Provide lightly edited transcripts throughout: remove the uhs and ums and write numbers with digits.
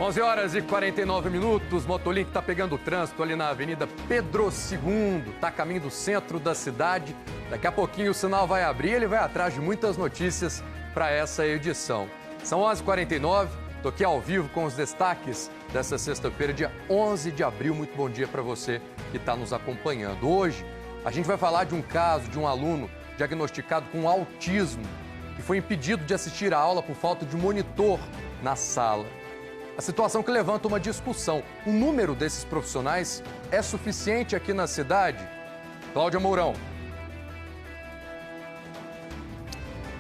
11 horas e 49 minutos, Motolink está pegando o trânsito ali na Avenida Pedro II, está a caminho do centro da cidade. Daqui a pouquinho o sinal vai abrir, ele vai atrás de muitas notícias para essa edição. São 11h49, estou aqui ao vivo com os destaques dessa sexta-feira, dia 11 de abril. Muito bom dia para você que está nos acompanhando. Hoje a gente vai falar de um caso de um aluno diagnosticado com autismo que foi impedido de assistir a aula por falta de monitor na sala. A situação que levanta uma discussão. O número desses profissionais é suficiente aqui na cidade? Cláudia Mourão.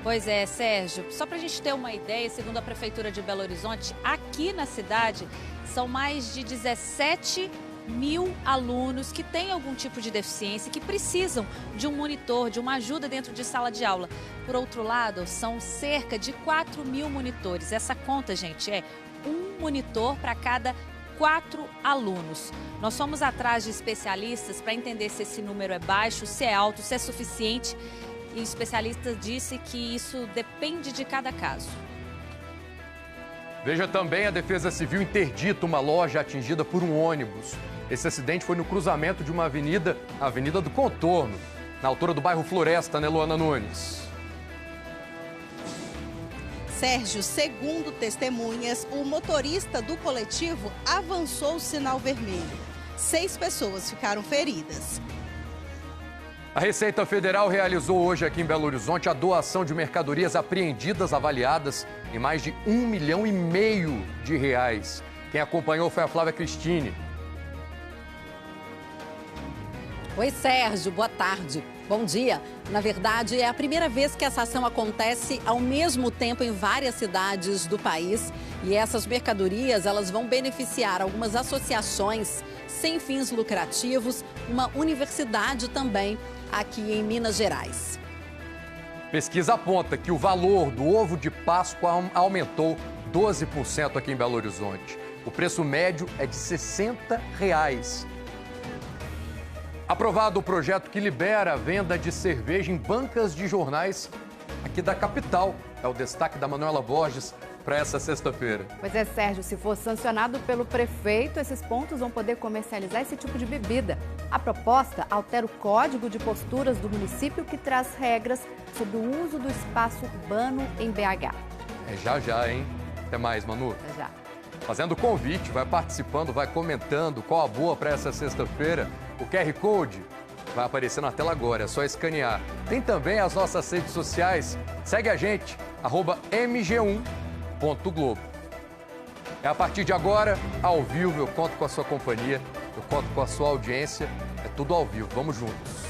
Pois é, Sérgio. Só para a gente ter uma ideia, segundo a Prefeitura de Belo Horizonte, aqui na cidade são mais de 17 mil alunos que têm algum tipo de deficiência e que precisam de um monitor, de uma ajuda dentro de sala de aula. Por outro lado, são cerca de 4 mil monitores. Essa conta, gente, é um monitor para cada 4 alunos. Nós fomos atrás de especialistas para entender se esse número é baixo, se é alto, se é suficiente. E o especialista disse que isso depende de cada caso. Veja também, a Defesa Civil interdita uma loja atingida por um ônibus. Esse acidente foi no cruzamento de uma avenida, a Avenida do Contorno, na altura do bairro Floresta, né, Luana Nunes? Sérgio, segundo testemunhas, o motorista do coletivo avançou o sinal vermelho. 6 pessoas ficaram feridas. A Receita Federal realizou hoje aqui em Belo Horizonte a doação de mercadorias apreendidas avaliadas em mais de R$1,5 milhão. Quem acompanhou foi a Flávia Cristine. Oi, Sérgio, boa tarde. Bom dia. Na verdade, é a primeira vez que essa ação acontece ao mesmo tempo em várias cidades do país. E essas mercadorias, elas vão beneficiar algumas associações sem fins lucrativos, uma universidade também aqui em Minas Gerais. Pesquisa aponta que o valor do ovo de Páscoa aumentou 12% aqui em Belo Horizonte. O preço médio é de R$ 60. Aprovado o projeto que libera a venda de cerveja em bancas de jornais aqui da capital. É o destaque da Manuela Borges para essa sexta-feira. Pois é, Sérgio, se for sancionado pelo prefeito, esses pontos vão poder comercializar esse tipo de bebida. A proposta altera o Código de Posturas do município, que traz regras sobre o uso do espaço urbano em BH. É já, hein? Até mais, Manu. Até já. Fazendo convite, vai participando, vai comentando qual a boa para essa sexta-feira. O QR Code vai aparecer na tela agora, é só escanear. Tem também as nossas redes sociais. Segue a gente, @mg1.globo. É a partir de agora, ao vivo, eu conto com a sua companhia, eu conto com a sua audiência. É tudo ao vivo, vamos juntos.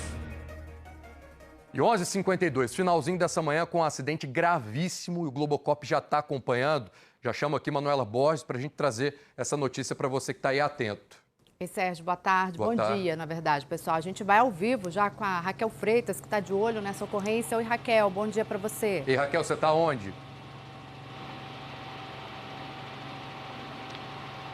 E 11h52, finalzinho dessa manhã com um acidente gravíssimo e o Globocop já está acompanhando. Já chamo aqui Manuela Borges para a gente trazer essa notícia para você que está aí atento. Oi, Sérgio, boa tarde. Bom dia, na verdade, pessoal. A gente vai ao vivo já com a Raquel Freitas, que está de olho nessa ocorrência. Oi, Raquel, bom dia para você. E Raquel, você está onde?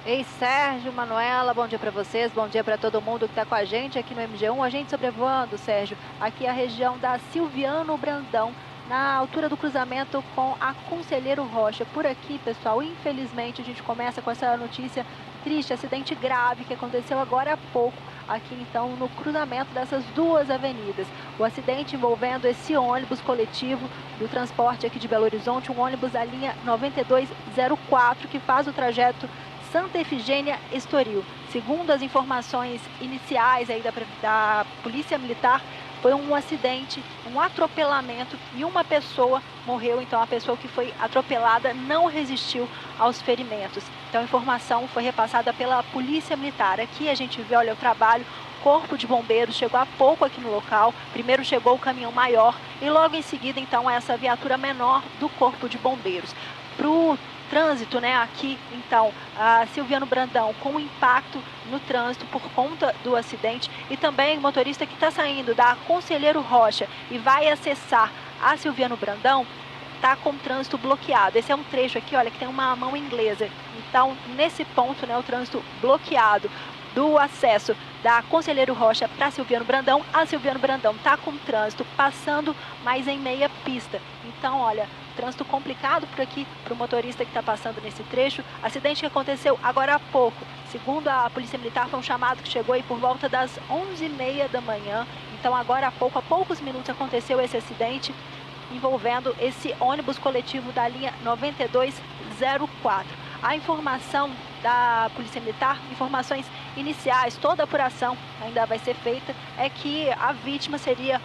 Ei, Sérgio, Manuela, bom dia para vocês, bom dia para todo mundo que está com a gente aqui no MG1. A gente sobrevoando, Sérgio, aqui a região da Silviano Brandão, na altura do cruzamento com a Conselheiro Rocha. Por aqui, pessoal, infelizmente, a gente começa com essa notícia triste, acidente grave que aconteceu agora há pouco, aqui então no cruzamento dessas duas avenidas. O acidente envolvendo esse ônibus coletivo do transporte aqui de Belo Horizonte, um ônibus da linha 9204, que faz o trajeto Santa Efigênia-Estoril. Segundo as informações iniciais aí da Polícia Militar, foi um acidente, um atropelamento e uma pessoa morreu. Então a pessoa que foi atropelada não resistiu aos ferimentos. Então a informação foi repassada pela Polícia Militar. Aqui a gente vê, olha, o trabalho. Corpo de Bombeiros chegou há pouco aqui no local. Primeiro chegou o caminhão maior e logo em seguida então essa viatura menor do Corpo de Bombeiros. Para o trânsito, né, aqui então a Silviano Brandão com impacto no trânsito por conta do acidente, e também o motorista que está saindo da Conselheiro Rocha e vai acessar a Silviano Brandão está com o trânsito bloqueado. Esse é um trecho aqui, olha, que tem uma mão inglesa. Então nesse ponto, né, o trânsito bloqueado. do acesso da Conselheiro Rocha para Silviano Brandão. A Silviano Brandão está com trânsito passando, mas em meia pista. Então, olha, trânsito complicado por aqui para o motorista que está passando nesse trecho. Acidente que aconteceu agora há pouco. Segundo a Polícia Militar, foi um chamado que chegou aí por volta das 11h30 da manhã. Então, agora há poucos minutos, aconteceu esse acidente envolvendo esse ônibus coletivo da linha 9204. A informação da Polícia Militar, informações iniciais, toda a apuração ainda vai ser feita, é que a vítima seria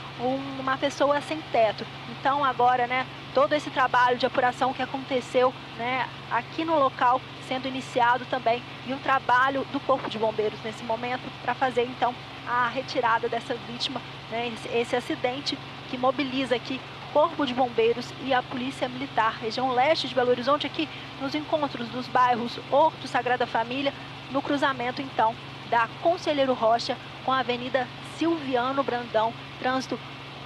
uma pessoa sem teto. Então agora, né, todo esse trabalho de apuração que aconteceu, né, aqui no local sendo iniciado também, e o trabalho do Corpo de Bombeiros nesse momento para fazer então a retirada dessa vítima, né, esse acidente que mobiliza aqui Corpo de Bombeiros e a Polícia Militar, região leste de Belo Horizonte, aqui nos encontros dos bairros Horto, Sagrada Família, no cruzamento, então, da Conselheiro Rocha com a Avenida Silviano Brandão. Trânsito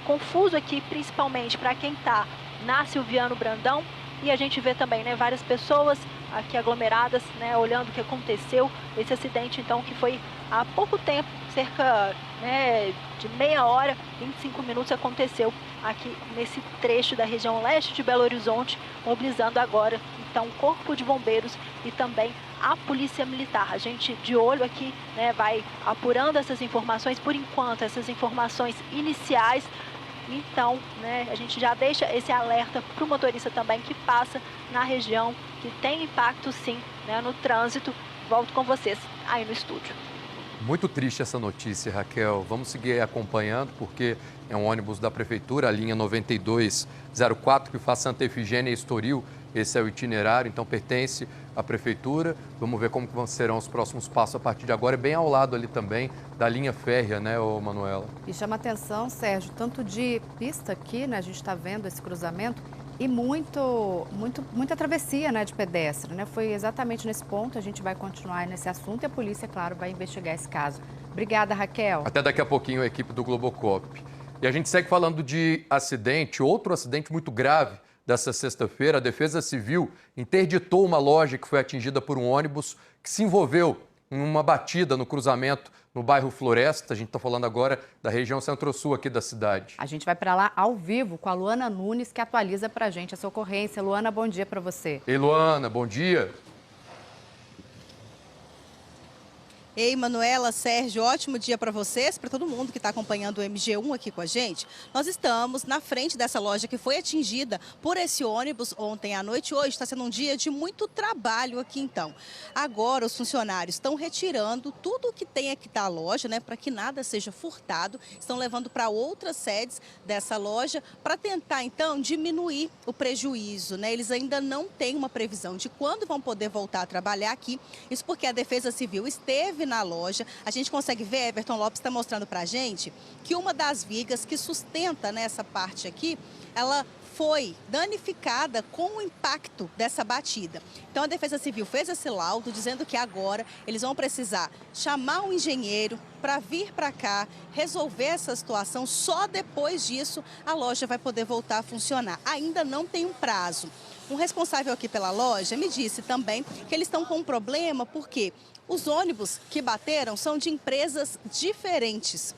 confuso aqui, principalmente para quem está na Silviano Brandão. E a gente vê também, né, várias pessoas aqui aglomeradas, né, olhando o que aconteceu. Esse acidente, então, que foi há pouco tempo, cerca, né, de meia hora, 25 minutos, aconteceu aqui nesse trecho da região leste de Belo Horizonte, mobilizando agora, então, o Corpo de Bombeiros e também a Polícia Militar. A gente de olho aqui, né, vai apurando essas informações, por enquanto, essas informações iniciais. Então, né, a gente já deixa esse alerta para o motorista também que passa na região, que tem impacto sim, né, no trânsito. Volto com vocês aí no estúdio. Muito triste essa notícia, Raquel. Vamos seguir acompanhando, porque é um ônibus da Prefeitura, a linha 9204, que faz Santa Efigênia e Estoril. Esse é o itinerário, então pertence à Prefeitura. Vamos ver como que serão os próximos passos a partir de agora. É bem ao lado ali também da linha férrea, né, Manuela? E chama atenção, Sérgio, tanto de pista aqui, né, a gente está vendo esse cruzamento, e muita travessia, né, de pedestre, né? Foi exatamente nesse ponto, a gente vai continuar nesse assunto e a polícia, claro, vai investigar esse caso. Obrigada, Raquel. Até daqui a pouquinho a equipe do Globocop. E a gente segue falando de acidente, outro acidente muito grave dessa sexta-feira. A Defesa Civil interditou uma loja que foi atingida por um ônibus que se envolveu em uma batida no cruzamento no bairro Floresta. A gente está falando agora da região centro-sul aqui da cidade. A gente vai para lá ao vivo com a Luana Nunes, que atualiza para a gente essa ocorrência. Luana, bom dia para você. Ei, Luana, bom dia. Ei, Manuela, Sérgio, ótimo dia para vocês, para todo mundo que está acompanhando o MG1 aqui com a gente. Nós estamos na frente dessa loja que foi atingida por esse ônibus ontem à noite. Hoje está sendo um dia de muito trabalho aqui, então. Agora, os funcionários estão retirando tudo o que tem aqui da loja, né, para que nada seja furtado. Estão levando para outras sedes dessa loja para tentar, então, diminuir o prejuízo, né? Eles ainda não têm uma previsão de quando vão poder voltar a trabalhar aqui. Isso porque a Defesa Civil esteve na loja. A gente consegue ver, Everton Lopes está mostrando para a gente, que uma das vigas que sustenta nessa parte aqui, ela foi danificada com o impacto dessa batida. Então a Defesa Civil fez esse laudo dizendo que agora eles vão precisar chamar um engenheiro para vir para cá, resolver essa situação. Só depois disso a loja vai poder voltar a funcionar. Ainda não tem um prazo. Um responsável aqui pela loja me disse também que eles estão com um problema porque os ônibus que bateram são de empresas diferentes.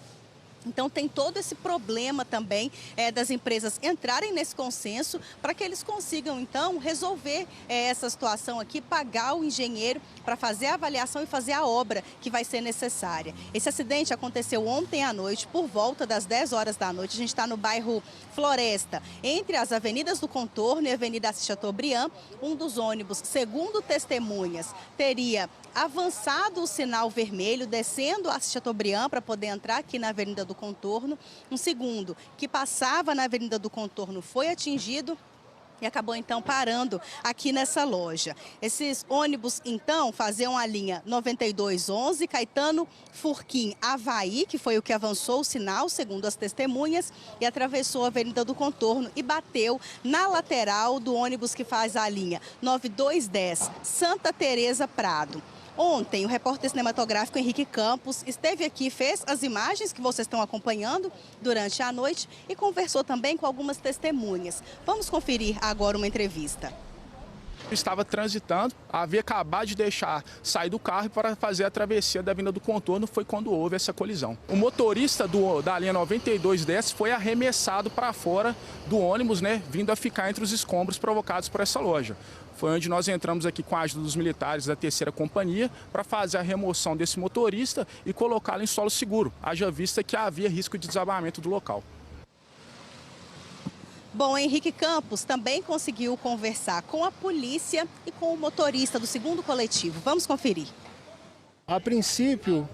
Então tem todo esse problema também das empresas entrarem nesse consenso para que eles consigam então resolver essa situação aqui, pagar o engenheiro para fazer a avaliação e fazer a obra que vai ser necessária. Esse acidente aconteceu ontem à noite, por volta das 10 horas da noite. A gente está no bairro Floresta, entre as avenidas do Contorno e a Avenida Assis Chateaubriand. Um dos ônibus, segundo testemunhas, teria avançado o sinal vermelho, descendo a Chateaubriand para poder entrar aqui na Avenida do Contorno. Um segundo, que passava na Avenida do Contorno, foi atingido e acabou então parando aqui nessa loja. Esses ônibus então faziam a linha 9211, Caetano Furquim Avaí, que foi o que avançou o sinal, segundo as testemunhas, e atravessou a Avenida do Contorno e bateu na lateral do ônibus que faz a linha 9210, Santa Teresa Prado. Ontem, o repórter cinematográfico Henrique Campos esteve aqui, fez as imagens que vocês estão acompanhando durante a noite e conversou também com algumas testemunhas. Vamos conferir agora uma entrevista. Estava transitando, havia acabado de sair do carro para fazer a travessia da Avenida do Contorno, foi quando houve essa colisão. O motorista da linha 9210 foi arremessado para fora do ônibus, vindo a ficar entre os escombros provocados por essa loja. Foi onde nós entramos aqui com a ajuda dos militares da 3ª Companhia para fazer a remoção desse motorista e colocá-lo em solo seguro, haja vista que havia risco de desabamento do local. Bom, Henrique Campos também conseguiu conversar com a polícia e com o motorista do 2º coletivo. Vamos conferir. A princípio,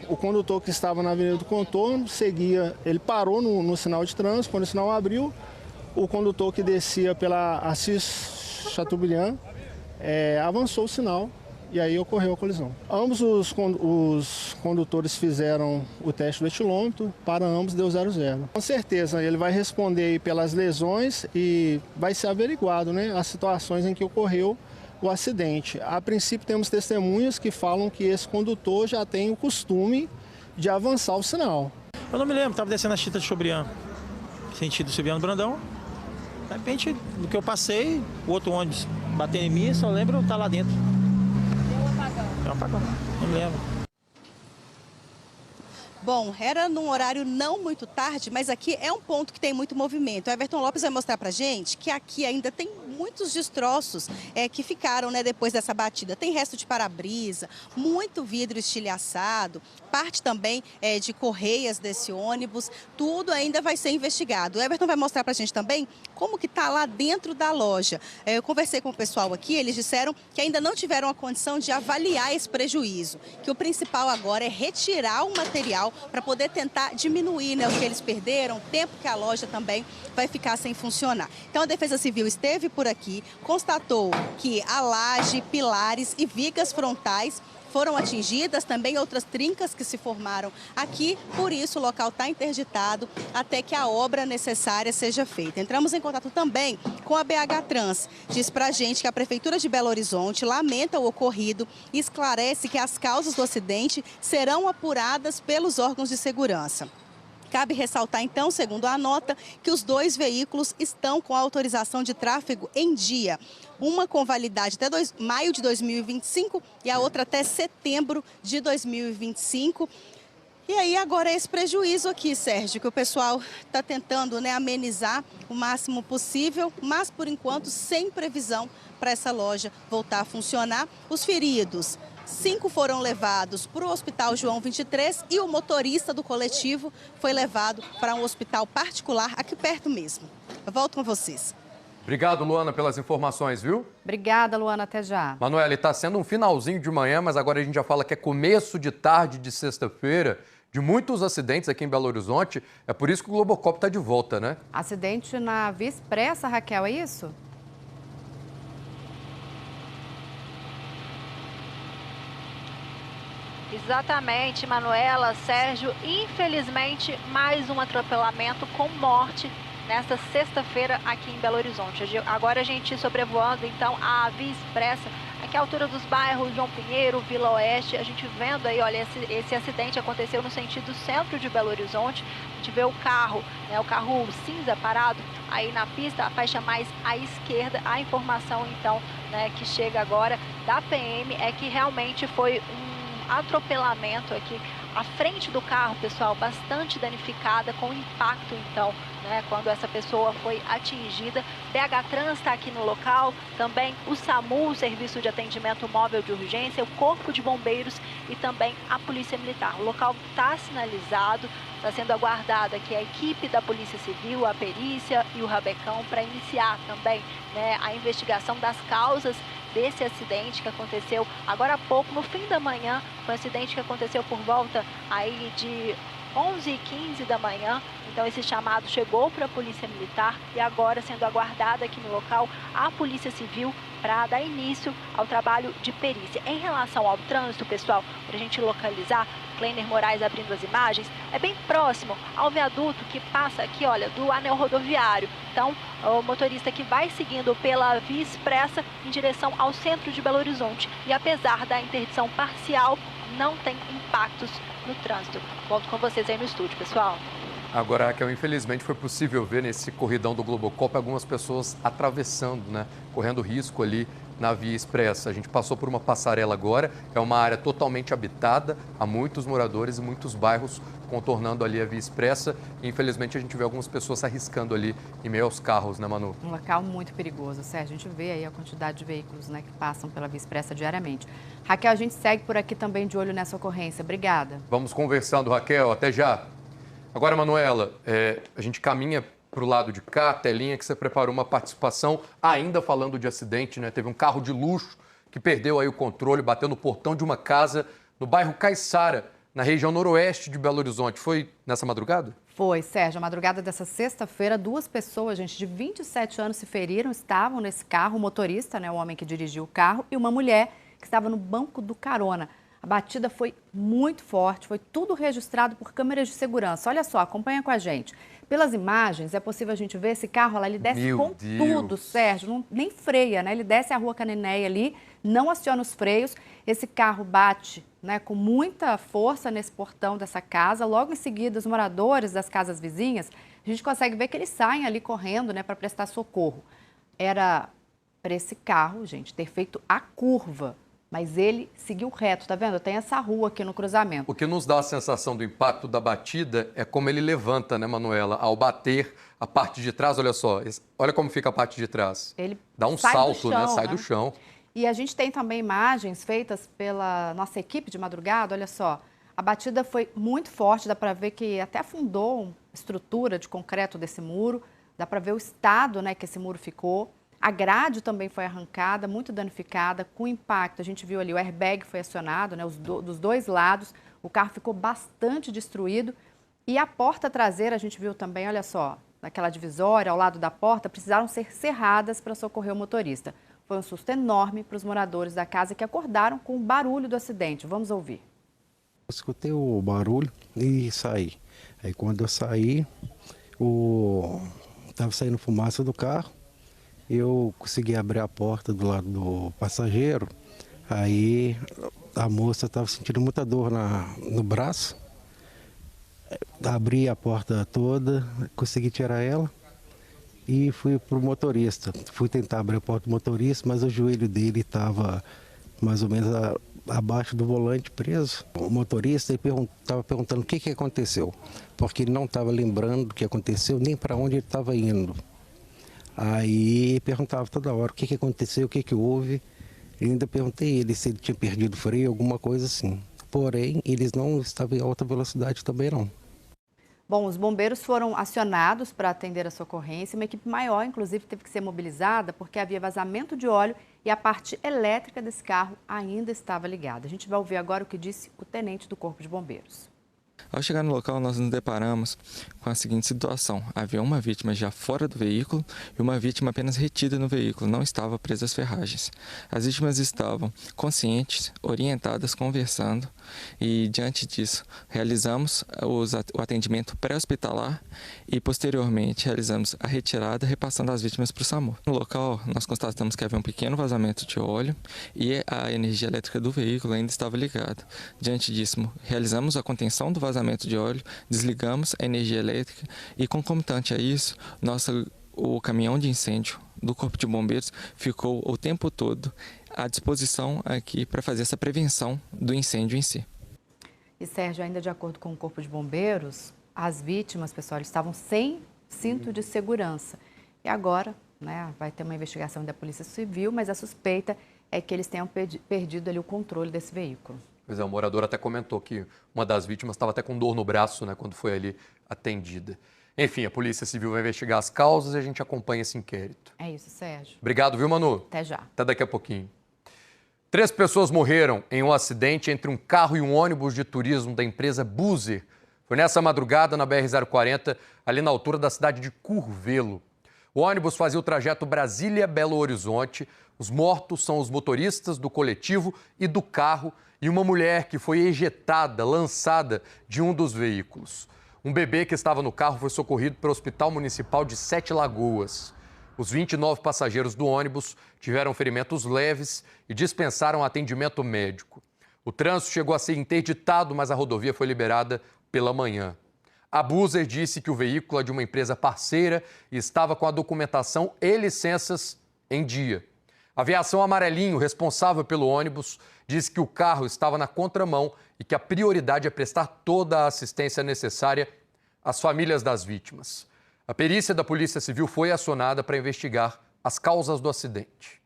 o condutor que estava na Avenida do Contorno seguia, ele parou no sinal de trânsito, quando o sinal abriu, o condutor que descia pela Assis Chateaubriand avançou o sinal e aí ocorreu a colisão. Ambos os condutores fizeram o teste do etilômetro, para ambos deu 0,0. Com certeza ele vai responder pelas lesões e vai ser averiguado as situações em que ocorreu o acidente. A princípio temos testemunhas que falam que esse condutor já tem o costume de avançar o sinal. Eu não me lembro, estava descendo a Chita de Chateaubriand, sentido Silviano Brandão. De repente, do que eu passei, o outro ônibus batendo em mim, só lembro estar lá dentro. É um apagão, não me lembro. Bom, era num horário não muito tarde, mas aqui é um ponto que tem muito movimento. O Everton Lopes vai mostrar pra gente que aqui ainda tem muitos destroços que ficaram depois dessa batida. Tem resto de para-brisa, muito vidro estilhaçado, parte também de correias desse ônibus. Tudo ainda vai ser investigado. O Everton vai mostrar pra gente também como que tá lá dentro da loja. Eu conversei com o pessoal aqui, eles disseram que ainda não tiveram a condição de avaliar esse prejuízo, que o principal agora é retirar o material para poder tentar diminuir o que eles perderam, o tempo que a loja também vai ficar sem funcionar. Então a Defesa Civil esteve por aqui, constatou que a laje, pilares e vigas frontais foram atingidas, também outras trincas que se formaram aqui, por isso o local está interditado até que a obra necessária seja feita. Entramos em contato também com a BH Trans, diz pra gente que a Prefeitura de Belo Horizonte lamenta o ocorrido e esclarece que as causas do acidente serão apuradas pelos órgãos de segurança. Cabe ressaltar, então, segundo a nota, que os 2 veículos estão com a autorização de tráfego em dia. Uma com validade até maio de 2025 e a outra até setembro de 2025. E aí agora esse prejuízo aqui, Sérgio, que o pessoal está tentando amenizar o máximo possível, mas por enquanto sem previsão para essa loja voltar a funcionar. Os feridos, 5 foram levados para o Hospital João 23 e o motorista do coletivo foi levado para um hospital particular aqui perto mesmo. Eu volto com vocês. Obrigado, Luana, pelas informações, viu? Obrigada, Luana. Até já. Manuela, está sendo um finalzinho de manhã, mas agora a gente já fala que é começo de tarde de sexta-feira, de muitos acidentes aqui em Belo Horizonte. É por isso que o Globocop está de volta, né? Acidente na Via Expressa, Raquel, é isso? Exatamente, Manuela, Sérgio. Infelizmente, mais um atropelamento com morte nesta sexta-feira aqui em Belo Horizonte. Agora a gente sobrevoando, então, a Via Expressa, aqui à altura dos bairros João Pinheiro, Vila Oeste. A gente vendo aí, olha, esse acidente aconteceu no sentido centro de Belo Horizonte. A gente vê o carro cinza parado aí na pista, a faixa mais à esquerda. A informação, então, que chega agora da PM é que realmente foi um atropelamento aqui. A frente do carro, pessoal, bastante danificada, com impacto, então, quando essa pessoa foi atingida. BH Trans está aqui no local, também o SAMU, o Serviço de Atendimento Móvel de Urgência, o Corpo de Bombeiros e também a Polícia Militar. O local está sinalizado, está sendo aguardada aqui a equipe da Polícia Civil, a perícia e o Rabecão para iniciar também a investigação das causas desse acidente que aconteceu agora há pouco, no fim da manhã. Foi um acidente que aconteceu por volta aí de 11h15 da manhã. Então esse chamado chegou para a Polícia Militar e agora sendo aguardada aqui no local a Polícia Civil para dar início ao trabalho de perícia. Em relação ao trânsito, pessoal, para a gente localizar, Kleiner Moraes abrindo as imagens, é bem próximo ao viaduto que passa aqui, olha, do anel rodoviário. Então, o motorista que vai seguindo pela Via Expressa em direção ao centro de Belo Horizonte. E apesar da interdição parcial, não tem impactos no trânsito. Volto com vocês aí no estúdio, pessoal. Agora, Raquel, infelizmente foi possível ver nesse corridão do Globocop algumas pessoas atravessando, né? Correndo risco ali na Via Expressa. A gente passou por uma passarela agora, é uma área totalmente habitada, há muitos moradores e muitos bairros contornando ali a Via Expressa. E, infelizmente, a gente vê algumas pessoas se arriscando ali em meio aos carros, né, Manu? Um local muito perigoso, Sérgio. A gente vê aí a quantidade de veículos, né, que passam pela Via Expressa diariamente. Raquel, a gente segue por aqui também de olho nessa ocorrência. Obrigada. Vamos conversando, Raquel. Até já. Agora, Manuela, a gente caminha para o lado de cá, a telinha que você preparou uma participação, ainda falando de acidente, né? Teve um carro de luxo que perdeu aí o controle, bateu no portão de uma casa no bairro Caiçara, na região noroeste de Belo Horizonte. Foi nessa madrugada? Foi, Sérgio. A madrugada dessa sexta-feira, 2 pessoas, gente, de 27 anos se feriram, estavam nesse carro, o motorista, né, o homem que dirigiu o carro, e uma mulher que estava no banco do carona. A batida foi muito forte, foi tudo registrado por câmeras de segurança. Olha só, acompanha com a gente. Pelas imagens, é possível a gente ver esse carro lá, ele desce com tudo, Sérgio, nem freia, né? Ele desce a Rua Caninéia ali, não aciona os freios. Esse carro bate, né, com muita força nesse portão dessa casa. Logo em seguida, os moradores das casas vizinhas, a gente consegue ver que eles saem ali correndo, né, para prestar socorro. Era para esse carro, gente, ter feito a curva. Mas ele seguiu reto, tá vendo? Tem essa rua aqui no cruzamento. O que nos dá a sensação do impacto da batida é como ele levanta, né, Manuela? Ao bater a parte de trás, olha só, olha como fica a parte de trás. Ele dá um salto, né? Sai do chão. E a gente tem também imagens feitas pela nossa equipe de madrugada, olha só. A batida foi muito forte, dá para ver que até afundou a estrutura de concreto desse muro, dá para ver o estado, né, que esse muro ficou. A grade também foi arrancada, muito danificada, com impacto. A gente viu ali, o airbag foi acionado, né, dos dois lados, o carro ficou bastante destruído. E a porta traseira, a gente viu também, olha só, naquela divisória, ao lado da porta, precisaram ser cerradas para socorrer o motorista. Foi um susto enorme para os moradores da casa que acordaram com o barulho do acidente. Vamos ouvir. Eu escutei o barulho e saí. Aí quando eu saí, estava saindo fumaça do carro. Eu consegui abrir a porta do lado do passageiro, aí a moça estava sentindo muita dor no braço. Abri a porta toda, consegui tirar ela e fui para o motorista. Fui tentar abrir a porta do motorista, mas o joelho dele estava mais ou menos abaixo do volante, preso. O motorista estava perguntando o que aconteceu, porque ele não estava lembrando do que aconteceu, nem para onde ele estava indo. Aí perguntava toda hora o que aconteceu, o que houve. Eu ainda perguntei ele se ele tinha perdido o freio, alguma coisa assim. Porém, eles não estavam em alta velocidade também não. Bom, os bombeiros foram acionados para atender a socorrência. Uma equipe maior, inclusive, teve que ser mobilizada porque havia vazamento de óleo e a parte elétrica desse carro ainda estava ligada. A gente vai ouvir agora o que disse o tenente do Corpo de Bombeiros. Ao chegar no local, nós nos deparamos com a seguinte situação. Havia uma vítima já fora do veículo e uma vítima apenas retida no veículo, não estava presa às ferragens. As vítimas estavam conscientes, orientadas, conversando e, diante disso, realizamos o atendimento pré-hospitalar e, posteriormente, realizamos a retirada, repassando as vítimas para o SAMU. No local, nós constatamos que havia um pequeno vazamento de óleo e a energia elétrica do veículo ainda estava ligada. Diante disso, realizamos a contenção do vazamento de óleo, desligamos a energia elétrica e, concomitante a isso, o caminhão de incêndio do Corpo de Bombeiros ficou o tempo todo à disposição aqui para fazer essa prevenção do incêndio em si. E, Sérgio, ainda de acordo com o Corpo de Bombeiros, as vítimas, pessoal, estavam sem cinto de segurança. E agora, né, vai ter uma investigação da Polícia Civil, mas a suspeita é que eles tenham perdido ali o controle desse veículo. Pois é, o morador até comentou que uma das vítimas estava até com dor no braço, né, quando foi ali atendida. Enfim, a Polícia Civil vai investigar as causas e a gente acompanha esse inquérito. É isso, Sérgio. Obrigado, viu, Manu? Até já. Até daqui a pouquinho. 3 pessoas morreram em um acidente entre um carro e um ônibus de turismo da empresa Buser. Foi nessa madrugada na BR-040, ali na altura da cidade de Curvelo. O ônibus fazia o trajeto Brasília-Belo Horizonte. Os mortos são os motoristas do coletivo e do carro e uma mulher que foi ejetada, lançada de um dos veículos. Um bebê que estava no carro foi socorrido para o Hospital Municipal de 7 Lagoas. Os 29 passageiros do ônibus tiveram ferimentos leves e dispensaram atendimento médico. O trânsito chegou a ser interditado, mas a rodovia foi liberada pela manhã. A Buser disse que o veículo é de uma empresa parceira e estava com a documentação e licenças em dia. A Aviação Amarelinho, responsável pelo ônibus, disse que o carro estava na contramão e que a prioridade é prestar toda a assistência necessária às famílias das vítimas. A perícia da Polícia Civil foi acionada para investigar as causas do acidente.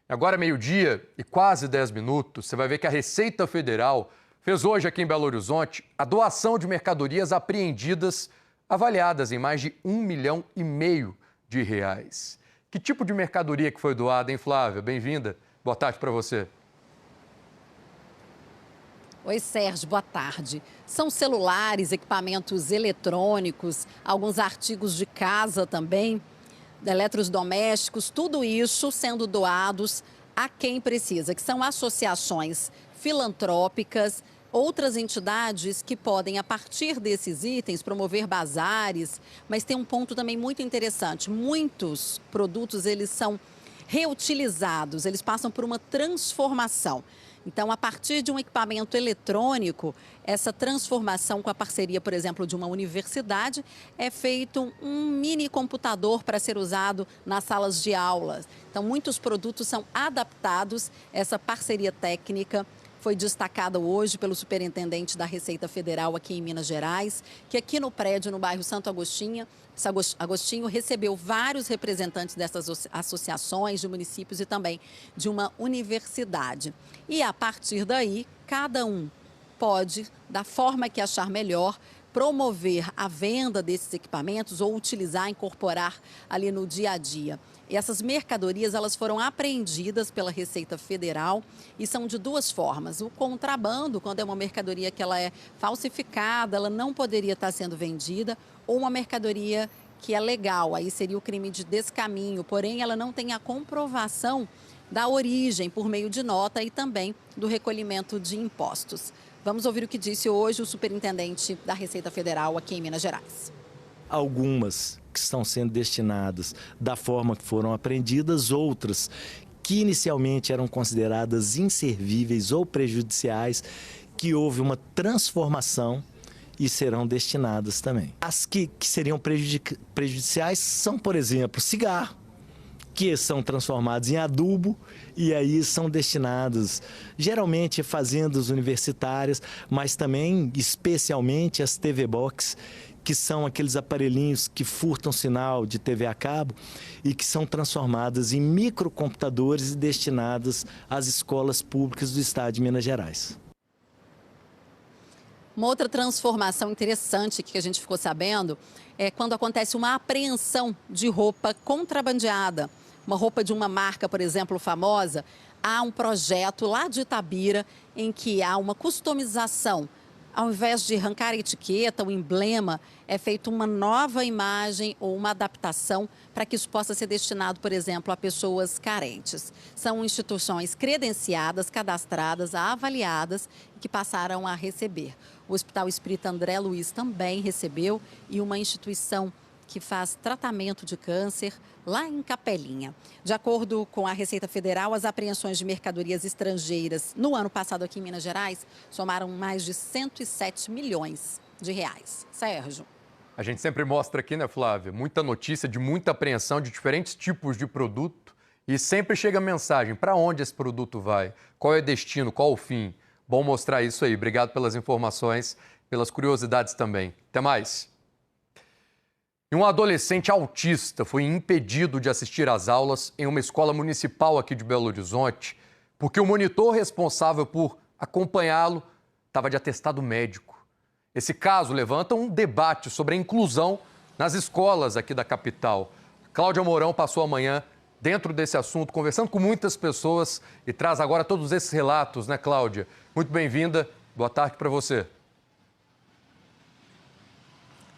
Agora, meio-dia e quase 10 minutos, você vai ver que a Receita Federal fez hoje aqui em Belo Horizonte a doação de mercadorias apreendidas avaliadas em mais de R$1,5 milhão de reais. Que tipo de mercadoria que foi doada, hein, Flávia? Bem-vinda. Boa tarde para você. Oi, Sérgio, boa tarde. São celulares, equipamentos eletrônicos, alguns artigos de casa também, eletrodomésticos, tudo isso sendo doados a quem precisa, que são associações filantrópicas, outras entidades que podem, a partir desses itens, promover bazares, mas tem um ponto também muito interessante. Muitos produtos, eles são reutilizados, eles passam por uma transformação. Então, a partir de um equipamento eletrônico, essa transformação com a parceria, por exemplo, de uma universidade, é feito um mini computador para ser usado nas salas de aulas. Então, muitos produtos são adaptados, essa parceria técnica foi destacada hoje pelo superintendente da Receita Federal aqui em Minas Gerais, que aqui no prédio, no bairro Santo Agostinho, recebeu vários representantes dessas associações, de municípios e também de uma universidade. E a partir daí, cada um pode, da forma que achar melhor, promover a venda desses equipamentos ou utilizar, incorporar ali no dia a dia. E essas mercadorias, elas foram apreendidas pela Receita Federal e são de duas formas. O contrabando, quando é uma mercadoria que ela é falsificada, ela não poderia estar sendo vendida, ou uma mercadoria que é legal, aí seria o crime de descaminho, porém ela não tem a comprovação da origem por meio de nota e também do recolhimento de impostos. Vamos ouvir o que disse hoje o superintendente da Receita Federal aqui em Minas Gerais. Algumas que estão sendo destinadas da forma que foram apreendidas, outras que inicialmente eram consideradas inservíveis ou prejudiciais, que houve uma transformação e serão destinadas também. As que seriam prejudiciais são, por exemplo, cigarro, que são transformados em adubo e aí são destinados geralmente a fazendas universitárias, mas também especialmente as TV Box, que são aqueles aparelhinhos que furtam sinal de TV a cabo e que são transformadas em microcomputadores e destinadas às escolas públicas do estado de Minas Gerais. Uma outra transformação interessante que a gente ficou sabendo é quando acontece uma apreensão de roupa contrabandeada. Uma roupa de uma marca, por exemplo, famosa. Há um projeto lá de Itabira em que há uma customização. Ao invés de arrancar a etiqueta, o emblema, é feita uma nova imagem ou uma adaptação para que isso possa ser destinado, por exemplo, a pessoas carentes. São instituições credenciadas, cadastradas, avaliadas e que passaram a receber. O Hospital Espírita André Luiz também recebeu e uma instituição que faz tratamento de câncer lá em Capelinha. De acordo com a Receita Federal, as apreensões de mercadorias estrangeiras no ano passado aqui em Minas Gerais somaram mais de 107 milhões de reais. Sérgio. A gente sempre mostra aqui, né, Flávia, muita notícia de muita apreensão de diferentes tipos de produto e sempre chega a mensagem, para onde esse produto vai, qual é o destino, qual o fim. Bom mostrar isso aí. Obrigado pelas informações, pelas curiosidades também. Até mais. E um adolescente autista foi impedido de assistir às aulas em uma escola municipal aqui de Belo Horizonte, porque o monitor responsável por acompanhá-lo estava de atestado médico. Esse caso levanta um debate sobre a inclusão nas escolas aqui da capital. Cláudia Mourão passou a manhã dentro desse assunto, conversando com muitas pessoas e traz agora todos esses relatos, né, Cláudia? Muito bem-vinda. Boa tarde para você.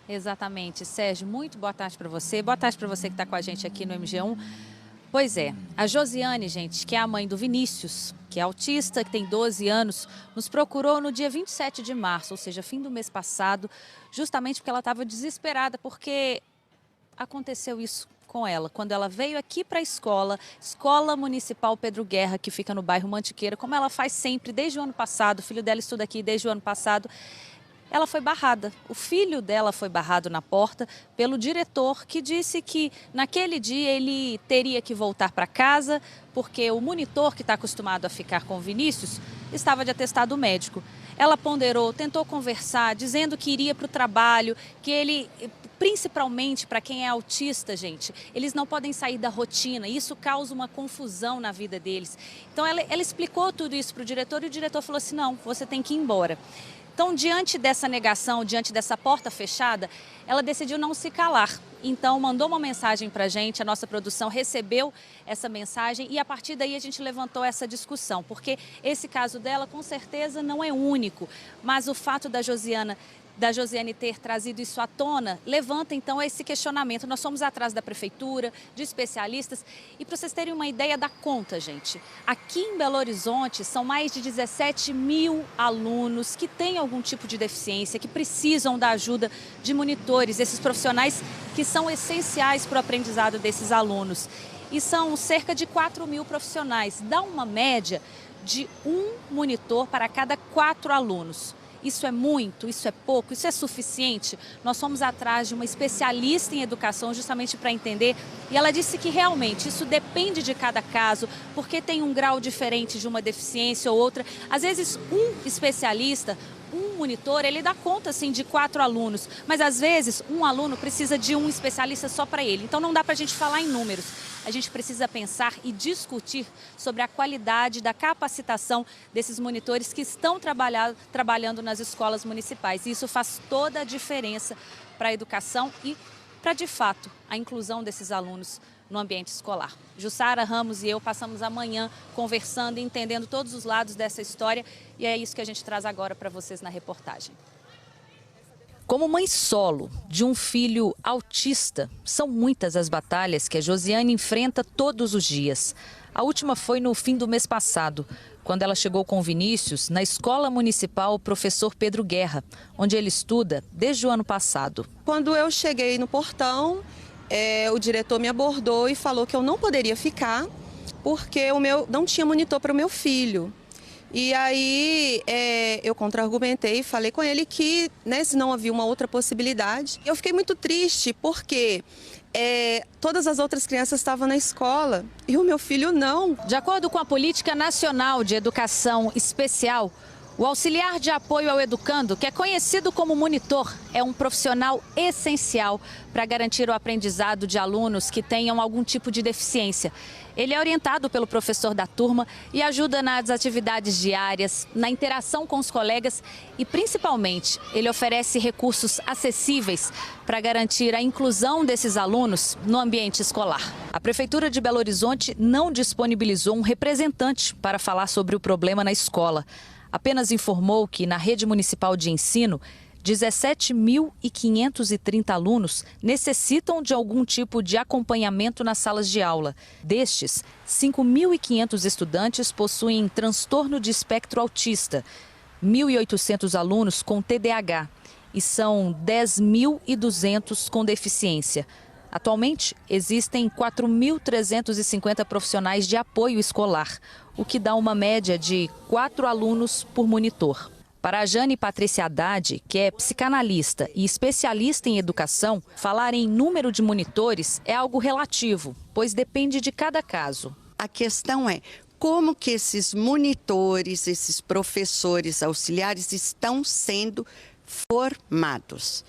Exatamente, Sérgio, muito boa tarde para você. Boa tarde para você que está com a gente aqui no MG1. Pois é, a Josiane, gente, que é a mãe do Vinícius, que é autista, que tem 12 anos, nos procurou no dia 27 de março, ou seja, fim do mês passado, justamente porque ela estava desesperada, porque aconteceu isso com ela. Quando ela veio aqui para a Escola Municipal Pedro Guerra, que fica no bairro Mantiqueira, como ela faz sempre, desde o ano passado, o filho dela estuda aqui desde o ano passado, ela foi barrada. O filho dela foi barrado na porta pelo diretor, que disse que naquele dia ele teria que voltar para casa porque o monitor, que está acostumado a ficar com o Vinícius, estava de atestado médico. Ela ponderou, tentou conversar, dizendo que iria para o trabalho, que ele, principalmente para quem é autista, gente, eles não podem sair da rotina, isso causa uma confusão na vida deles. Então ela explicou tudo isso para o diretor e o diretor falou assim, não, você tem que ir embora. Então, diante dessa negação, diante dessa porta fechada, ela decidiu não se calar. Então, mandou uma mensagem para a gente, a nossa produção recebeu essa mensagem e a partir daí a gente levantou essa discussão, porque esse caso dela com certeza não é único, mas o fato da Josiane ter trazido isso à tona, levanta então esse questionamento. Nós fomos atrás da prefeitura, de especialistas, e para vocês terem uma ideia da conta, gente, aqui em Belo Horizonte são mais de 17 mil alunos que têm algum tipo de deficiência, que precisam da ajuda de monitores, esses profissionais que são essenciais para o aprendizado desses alunos. E são cerca de 4 mil profissionais, dá uma média de um monitor para cada 4 alunos. Isso é muito? Isso é pouco? Isso é suficiente? Nós fomos atrás de uma especialista em educação justamente para entender e ela disse que realmente isso depende de cada caso, porque tem um grau diferente de uma deficiência ou outra. Às vezes um especialista, um monitor, ele dá conta assim, de 4 alunos, mas às vezes um aluno precisa de um especialista só para ele. Então não dá para a gente falar em números. A gente precisa pensar e discutir sobre a qualidade da capacitação desses monitores que estão trabalhando nas escolas municipais. E isso faz toda a diferença para a educação e para, de fato, a inclusão desses alunos no ambiente escolar. Jussara Ramos e eu passamos a manhã conversando e entendendo todos os lados dessa história e é isso que a gente traz agora para vocês na reportagem. Como mãe solo de um filho autista, são muitas as batalhas que a Josiane enfrenta todos os dias. A última foi no fim do mês passado, quando ela chegou com o Vinícius na Escola Municipal Professor Pedro Guerra, onde ele estuda desde o ano passado. Quando eu cheguei no portão, o diretor me abordou e falou que eu não poderia ficar porque não tinha monitor para o meu filho. E aí eu contra-argumentei e falei com ele que, se não havia uma outra possibilidade. Eu fiquei muito triste porque todas as outras crianças estavam na escola e o meu filho não. De acordo com a Política Nacional de Educação Especial, o auxiliar de apoio ao educando, que é conhecido como monitor, é um profissional essencial para garantir o aprendizado de alunos que tenham algum tipo de deficiência. Ele é orientado pelo professor da turma e ajuda nas atividades diárias, na interação com os colegas e, principalmente, ele oferece recursos acessíveis para garantir a inclusão desses alunos no ambiente escolar. A Prefeitura de Belo Horizonte não disponibilizou um representante para falar sobre o problema na escola. Apenas informou que, na rede municipal de ensino, 17.530 alunos necessitam de algum tipo de acompanhamento nas salas de aula. Destes, 5.500 estudantes possuem transtorno de espectro autista, 1.800 alunos com TDAH e são 10.200 com deficiência. Atualmente, existem 4.350 profissionais de apoio escolar, o que dá uma média de 4 alunos por monitor. Para a Jane Patrícia Haddad, que é psicanalista e especialista em educação, falar em número de monitores é algo relativo, pois depende de cada caso. A questão é como que esses monitores, esses professores auxiliares estão sendo formados.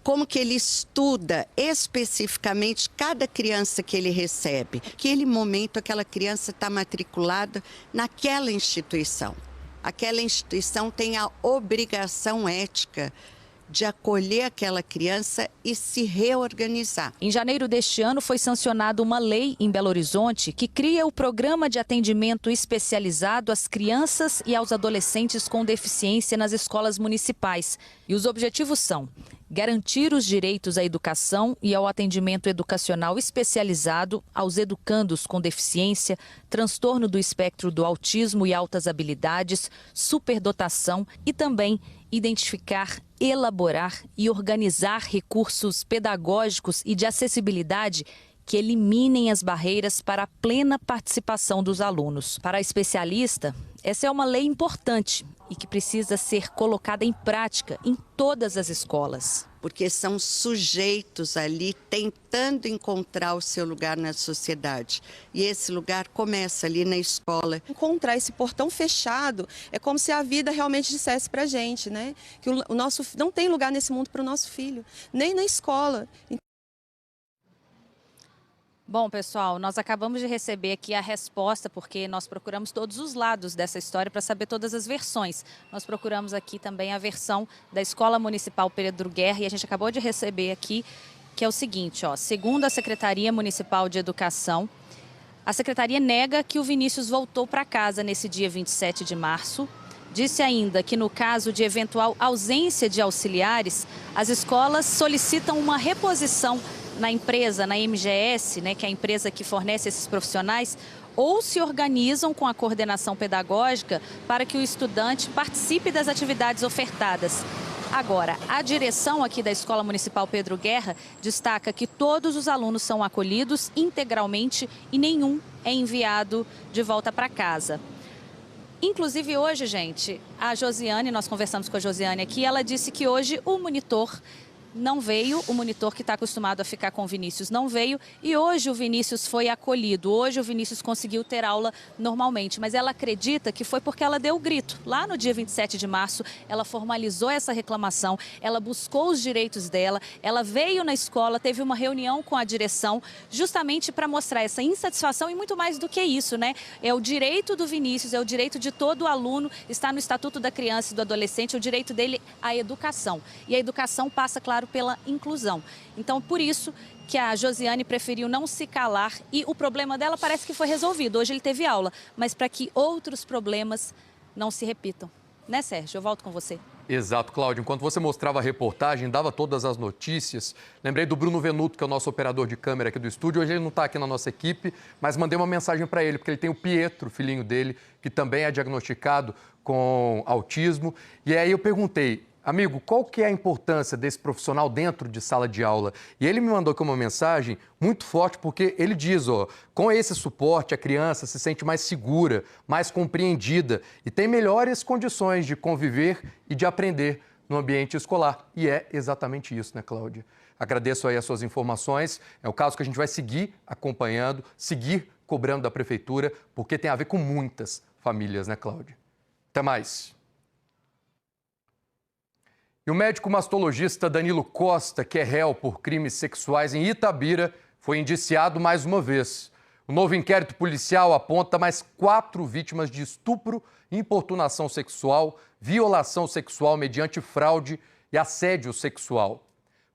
Como que ele estuda especificamente cada criança que ele recebe. Naquele momento, aquela criança está matriculada naquela instituição. Aquela instituição tem a obrigação ética de acolher aquela criança e se reorganizar. Em janeiro deste ano foi sancionada uma lei em Belo Horizonte que cria o Programa de Atendimento Especializado às Crianças e aos Adolescentes com Deficiência nas escolas municipais. E os objetivos são garantir os direitos à educação e ao atendimento educacional especializado aos educandos com deficiência, transtorno do espectro do autismo e altas habilidades, superdotação e também identificar, elaborar e organizar recursos pedagógicos e de acessibilidade que eliminem as barreiras para a plena participação dos alunos. Para a especialista, essa é uma lei importante e que precisa ser colocada em prática em todas as escolas. Porque são sujeitos ali tentando encontrar o seu lugar na sociedade. E esse lugar começa ali na escola. Encontrar esse portão fechado é como se a vida realmente dissesse pra gente, né? Que o nosso não tem lugar nesse mundo para o nosso filho, nem na escola. Bom, pessoal, nós acabamos de receber aqui a resposta, porque nós procuramos todos os lados dessa história para saber todas as versões. Nós procuramos aqui também a versão da Escola Municipal Pedro Guerra e a gente acabou de receber aqui, que é o seguinte, ó, segundo a Secretaria Municipal de Educação, a Secretaria nega que o Vinícius voltou para casa nesse dia 27 de março. Disse ainda que no caso de eventual ausência de auxiliares, as escolas solicitam uma reposição na empresa, na MGS, né, que é a empresa que fornece esses profissionais, ou se organizam com a coordenação pedagógica para que o estudante participe das atividades ofertadas. Agora, a direção aqui da Escola Municipal Pedro Guerra destaca que todos os alunos são acolhidos integralmente e nenhum é enviado de volta para casa. Inclusive hoje, gente, a Josiane, nós conversamos com a Josiane aqui, ela disse que hoje o monitor não veio, o monitor que está acostumado a ficar com o Vinícius não veio e hoje o Vinícius foi acolhido, hoje o Vinícius conseguiu ter aula normalmente, mas ela acredita que foi porque ela deu o grito. Lá no dia 27 de março, ela formalizou essa reclamação, ela buscou os direitos dela, ela veio na escola, teve uma reunião com a direção justamente para mostrar essa insatisfação e muito mais do que isso, né? É o direito do Vinícius, é o direito de todo aluno, está no Estatuto da Criança e do Adolescente, o direito dele à educação. E a educação passa, claro, pela inclusão. Então, por isso que a Josiane preferiu não se calar e o problema dela parece que foi resolvido. Hoje ele teve aula, mas para que outros problemas não se repitam. Né, Sérgio? Eu volto com você. Exato, Cláudio. Enquanto você mostrava a reportagem, dava todas as notícias, lembrei do Bruno Venuto, que é o nosso operador de câmera aqui do estúdio. Hoje ele não está aqui na nossa equipe, mas mandei uma mensagem para ele, porque ele tem o Pietro, filhinho dele, que também é diagnosticado com autismo. E aí eu perguntei, amigo, qual que é a importância desse profissional dentro de sala de aula? E ele me mandou aqui uma mensagem muito forte, porque ele diz, ó, com esse suporte a criança se sente mais segura, mais compreendida e tem melhores condições de conviver e de aprender no ambiente escolar. E é exatamente isso, né, Cláudia? Agradeço aí as suas informações. É o caso que a gente vai seguir acompanhando, seguir cobrando da Prefeitura, porque tem a ver com muitas famílias, né, Cláudia? Até mais. E o médico mastologista Danilo Costa, que é réu por crimes sexuais em Itabira, foi indiciado mais uma vez. O novo inquérito policial aponta mais 4 vítimas de estupro, importunação sexual, violação sexual mediante fraude e assédio sexual.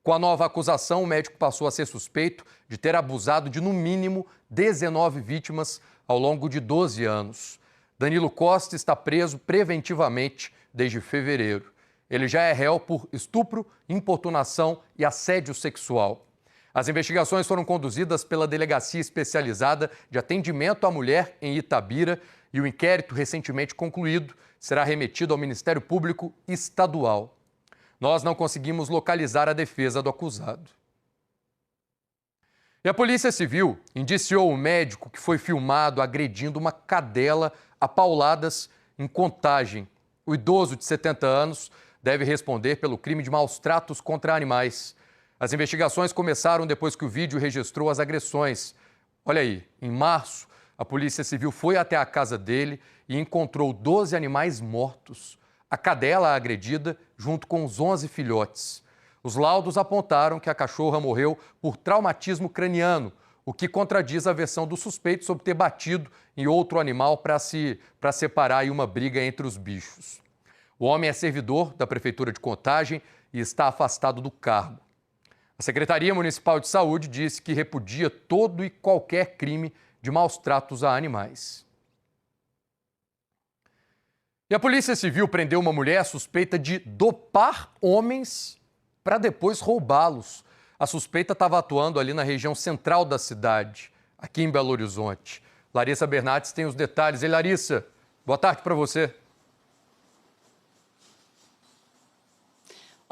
Com a nova acusação, o médico passou a ser suspeito de ter abusado de, no mínimo, 19 vítimas ao longo de 12 anos. Danilo Costa está preso preventivamente desde fevereiro. Ele já é réu por estupro, importunação e assédio sexual. As investigações foram conduzidas pela Delegacia Especializada de Atendimento à Mulher em Itabira e o inquérito recentemente concluído será remetido ao Ministério Público Estadual. Nós não conseguimos localizar a defesa do acusado. E a Polícia Civil indiciou o médico que foi filmado agredindo uma cadela a pauladas em Contagem. O idoso de 70 anos deve responder pelo crime de maus tratos contra animais. As investigações começaram depois que o vídeo registrou as agressões. Olha aí, em março, a Polícia Civil foi até a casa dele e encontrou 12 animais mortos. A cadela agredida junto com os 11 filhotes. Os laudos apontaram que a cachorra morreu por traumatismo craniano, o que contradiz a versão do suspeito sobre ter batido em outro animal para separar aí uma briga entre os bichos. O homem é servidor da Prefeitura de Contagem e está afastado do cargo. A Secretaria Municipal de Saúde disse que repudia todo e qualquer crime de maus tratos a animais. E a Polícia Civil prendeu uma mulher suspeita de dopar homens para depois roubá-los. A suspeita estava atuando ali na região central da cidade, aqui em Belo Horizonte. Larissa Bernardes tem os detalhes. Ei, Larissa, boa tarde para você.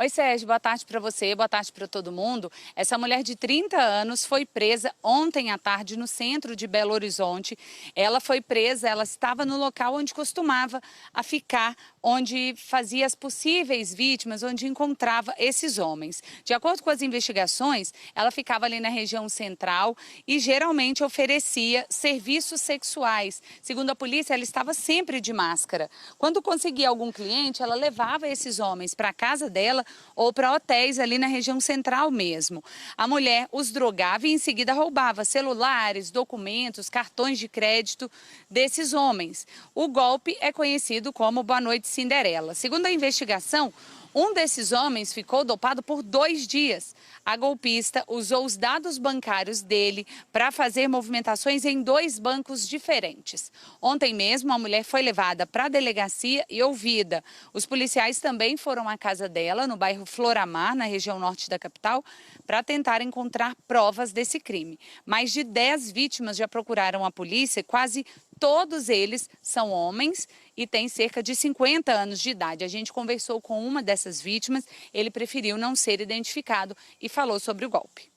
Oi, Sérgio, boa tarde para você, boa tarde para todo mundo. Essa mulher de 30 anos foi presa ontem à tarde no centro de Belo Horizonte. Ela foi presa, ela estava no local onde costumava ficar, onde fazia as possíveis vítimas, onde encontrava esses homens. De acordo com as investigações, ela ficava ali na região central e geralmente oferecia serviços sexuais. Segundo a polícia, ela estava sempre de máscara. Quando conseguia algum cliente, ela levava esses homens para a casa dela ou para hotéis ali na região central mesmo. A mulher os drogava e em seguida roubava celulares, documentos, cartões de crédito desses homens. O golpe é conhecido como Boa Noite Cinderela. Segundo a investigação, um desses homens ficou dopado por 2 dias. A golpista usou os dados bancários dele para fazer movimentações em 2 bancos diferentes. Ontem mesmo, a mulher foi levada para a delegacia e ouvida. Os policiais também foram à casa dela, no bairro Floramar, na região norte da capital, para tentar encontrar provas desse crime. Mais de 10 vítimas já procuraram a polícia, quase todos eles são homens e têm cerca de 50 anos de idade. A gente conversou com uma dessas vítimas, ele preferiu não ser identificado e falou sobre o golpe.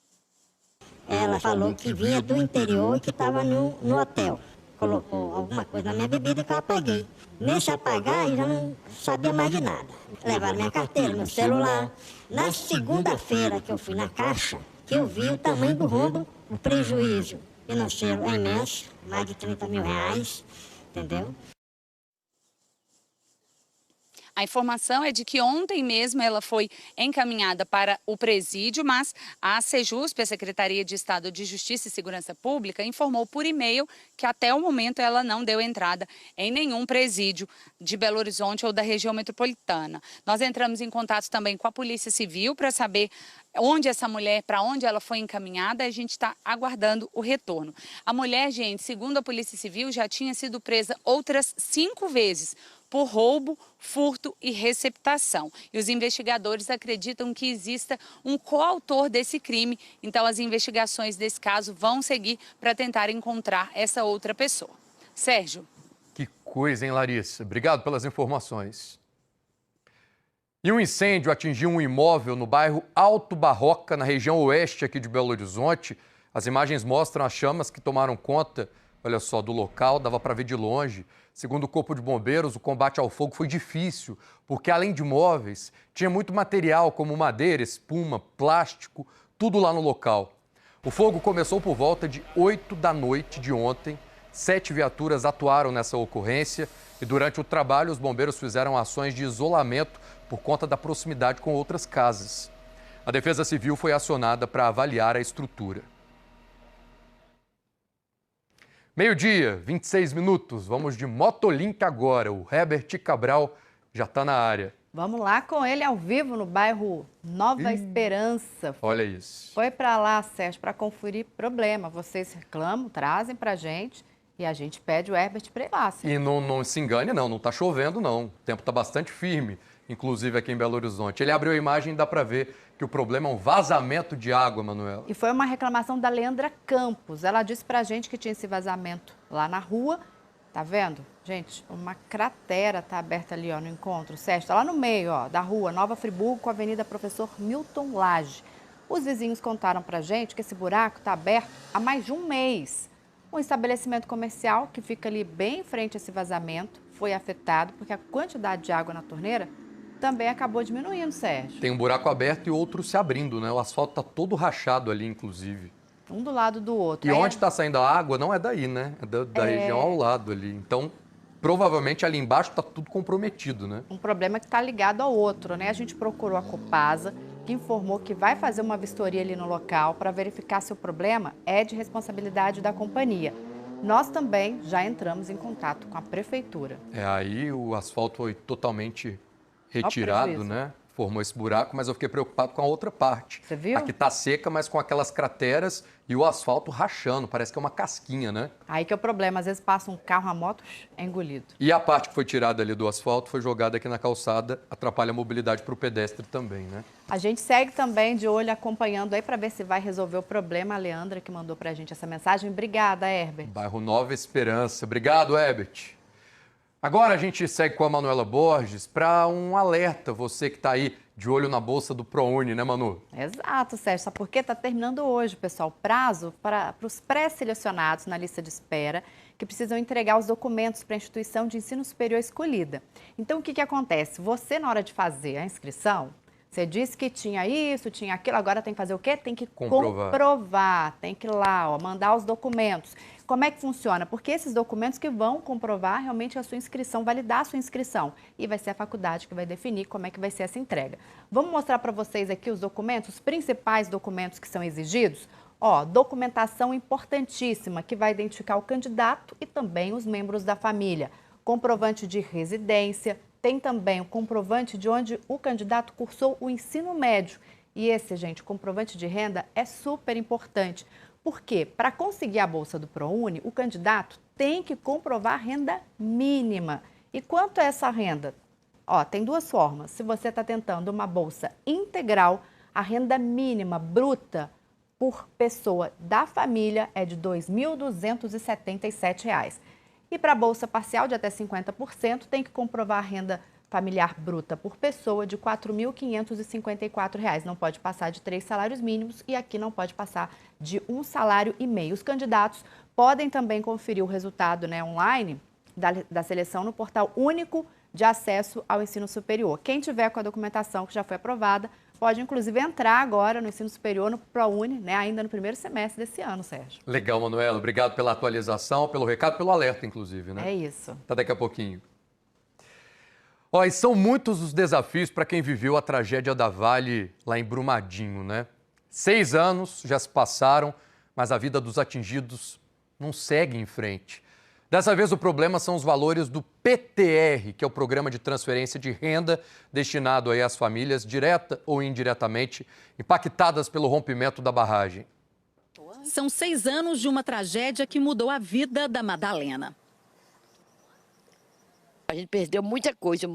Ela falou que vinha do interior e que estava no hotel. Colocou alguma coisa na minha bebida que eu apaguei. Nesse apagar, eu já não sabia mais de nada. Levaram minha carteira, meu celular. Na segunda-feira que eu fui na caixa, que eu vi o tamanho do rombo, o prejuízo financeiro é imenso, mais de 30 mil reais, entendeu? A informação é de que ontem mesmo ela foi encaminhada para o presídio, mas a Sejusp, a Secretaria de Estado de Justiça e Segurança Pública, informou por e-mail que até o momento ela não deu entrada em nenhum presídio de Belo Horizonte ou da região metropolitana. Nós entramos em contato também com a Polícia Civil para saber onde essa mulher, para onde ela foi encaminhada, a gente está aguardando o retorno. A mulher, gente, segundo a Polícia Civil, já tinha sido presa outras 5 vezes por roubo, furto e receptação. E os investigadores acreditam que exista um coautor desse crime, então as investigações desse caso vão seguir para tentar encontrar essa outra pessoa. Sérgio. Que coisa, hein, Larissa? Obrigado pelas informações. E um incêndio atingiu um imóvel no bairro Alto Barroca, na região oeste aqui de Belo Horizonte. As imagens mostram as chamas que tomaram conta, olha só, do local, dava para ver de longe. Segundo o Corpo de Bombeiros, o combate ao fogo foi difícil, porque além de móveis, tinha muito material como madeira, espuma, plástico, tudo lá no local. O fogo começou por volta de 8 da noite de ontem. 7 viaturas atuaram nessa ocorrência e durante o trabalho os bombeiros fizeram ações de isolamento por conta da proximidade com outras casas. A Defesa Civil foi acionada para avaliar a estrutura. Meio-dia, 26 minutos. Vamos de Motolink agora. O Herbert Cabral já está na área. Vamos lá com ele ao vivo no bairro Nova Esperança. Olha isso. Foi para lá, Sérgio, para conferir problema. Vocês reclamam, trazem para a gente e a gente pede o Herbert para ir lá. E não se engane, não está chovendo, não. O tempo está bastante firme, inclusive aqui em Belo Horizonte. Ele abriu a imagem e dá para ver que o problema é um vazamento de água, Manuela. E foi uma reclamação da Leandra Campos. Ela disse pra gente que tinha esse vazamento lá na rua. Tá vendo? Gente, uma cratera tá aberta ali, ó, no encontro. Sérgio, tá lá no meio, ó, da rua Nova Friburgo com a Avenida Professor Milton Lage. Os vizinhos contaram pra gente que esse buraco tá aberto há mais de um mês. Um estabelecimento comercial que fica ali bem em frente a esse vazamento foi afetado porque a quantidade de água na torneira também acabou diminuindo, Sérgio. Tem um buraco aberto e outro se abrindo, né? O asfalto está todo rachado ali, inclusive. Um do lado do outro. E onde está saindo a água não é daí, né? É da região ao lado ali. Então, provavelmente ali embaixo está tudo comprometido, né? Um problema que está ligado ao outro, né? A gente procurou a Copasa, que informou que vai fazer uma vistoria ali no local para verificar se o problema é de responsabilidade da companhia. Nós também já entramos em contato com a prefeitura. Aí o asfalto foi totalmente retirado, né? Formou esse buraco, mas eu fiquei preocupado com a outra parte. Você viu? Aqui tá seca, mas com aquelas crateras e o asfalto rachando, parece que é uma casquinha, né? Aí que é o problema, às vezes passa um carro, uma moto, é engolido. E a parte que foi tirada ali do asfalto foi jogada aqui na calçada, atrapalha a mobilidade para o pedestre também, né? A gente segue também de olho acompanhando aí para ver se vai resolver o problema. A Leandra que mandou pra gente essa mensagem. Obrigada, Herbert. Bairro Nova Esperança. Obrigado, Herbert. Agora a gente segue com a Manuela Borges para um alerta. Você que está aí de olho na bolsa do ProUni, né, Manu? Exato, Sérgio. Sabe por quê? Está terminando hoje, pessoal, prazo para os pré-selecionados na lista de espera, que precisam entregar os documentos para a instituição de ensino superior escolhida. Então, o que acontece? Você, na hora de fazer a inscrição, você disse que tinha isso, tinha aquilo, agora tem que fazer o quê? Tem que comprovar, tem que ir lá, ó, mandar os documentos. Como é que funciona? Porque esses documentos que vão comprovar realmente a sua inscrição, validar a sua inscrição. E vai ser a faculdade que vai definir como é que vai ser essa entrega. Vamos mostrar para vocês aqui os documentos, os principais documentos que são exigidos? Ó, documentação importantíssima que vai identificar o candidato e também os membros da família. Comprovante de residência, tem também o comprovante de onde o candidato cursou o ensino médio. E esse, gente, comprovante de renda é super importante. Por quê? Para conseguir a bolsa do ProUni, o candidato tem que comprovar a renda mínima. E quanto é essa renda? Ó, tem duas formas. Se você está tentando uma bolsa integral, a renda mínima bruta por pessoa da família é de R$ 2.277. E para a bolsa parcial de até 50%, tem que comprovar a renda familiar bruta por pessoa de R$ 4.554. Não pode passar de 3 salários mínimos e aqui não pode passar de 1,5 salário. Os candidatos podem também conferir o resultado, né, online da seleção no portal único de acesso ao ensino superior. Quem tiver com a documentação que já foi aprovada, pode, inclusive, entrar agora no ensino superior, no ProUni, né, ainda no primeiro semestre desse ano, Sérgio. Legal, Manuela. Obrigado pela atualização, pelo recado, pelo alerta, inclusive, né? É isso. Até daqui a pouquinho. Ó, e são muitos os desafios para quem viveu a tragédia da Vale lá em Brumadinho, né? 6 anos já se passaram, mas a vida dos atingidos não segue em frente. Dessa vez o problema são os valores do PTR, que é o Programa de Transferência de Renda, destinado aí às famílias, direta ou indiretamente, impactadas pelo rompimento da barragem. São 6 anos de uma tragédia que mudou a vida da Madalena. A gente perdeu muita coisa,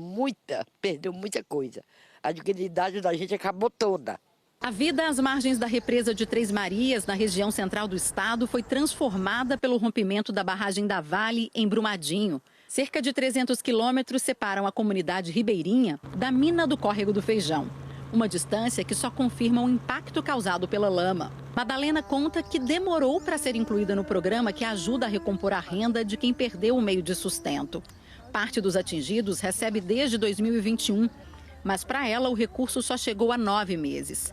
perdeu muita coisa. A dignidade da gente acabou toda. A vida às margens da represa de Três Marias, na região central do estado, foi transformada pelo rompimento da barragem da Vale, em Brumadinho. Cerca de 300 quilômetros separam a comunidade ribeirinha da mina do Córrego do Feijão. Uma distância que só confirma o impacto causado pela lama. Madalena conta que demorou para ser incluída no programa que ajuda a recompor a renda de quem perdeu o meio de sustento. Parte dos atingidos recebe desde 2021, mas para ela o recurso só chegou a 9 meses.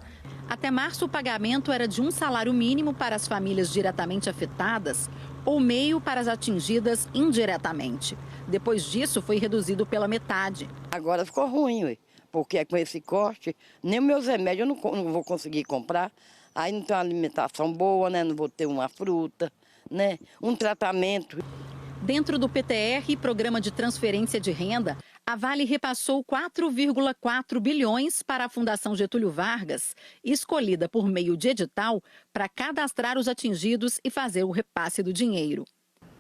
Até março, o pagamento era de 1 salário mínimo para as famílias diretamente afetadas ou meio para as atingidas indiretamente. Depois disso, foi reduzido pela metade. Agora ficou ruim, porque com esse corte, nem meus remédios eu não vou conseguir comprar. Aí não tem uma alimentação boa, né? Não vou ter uma fruta, né? Um tratamento. Dentro do PTR, Programa de Transferência de Renda, a Vale repassou 4,4 bilhões para a Fundação Getúlio Vargas, escolhida por meio de edital para cadastrar os atingidos e fazer o repasse do dinheiro.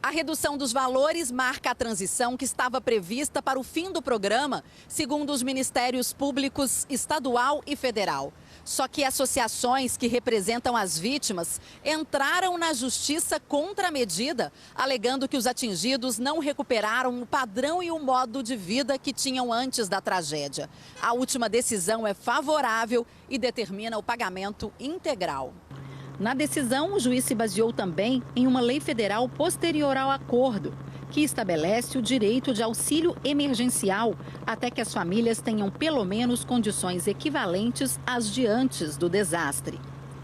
A redução dos valores marca a transição que estava prevista para o fim do programa, segundo os Ministérios Públicos Estadual e Federal. Só que associações que representam as vítimas entraram na justiça contra a medida, alegando que os atingidos não recuperaram o padrão e o modo de vida que tinham antes da tragédia. A última decisão é favorável e determina o pagamento integral. Na decisão, o juiz se baseou também em uma lei federal posterior ao acordo, que estabelece o direito de auxílio emergencial até que as famílias tenham pelo menos condições equivalentes às de antes do desastre.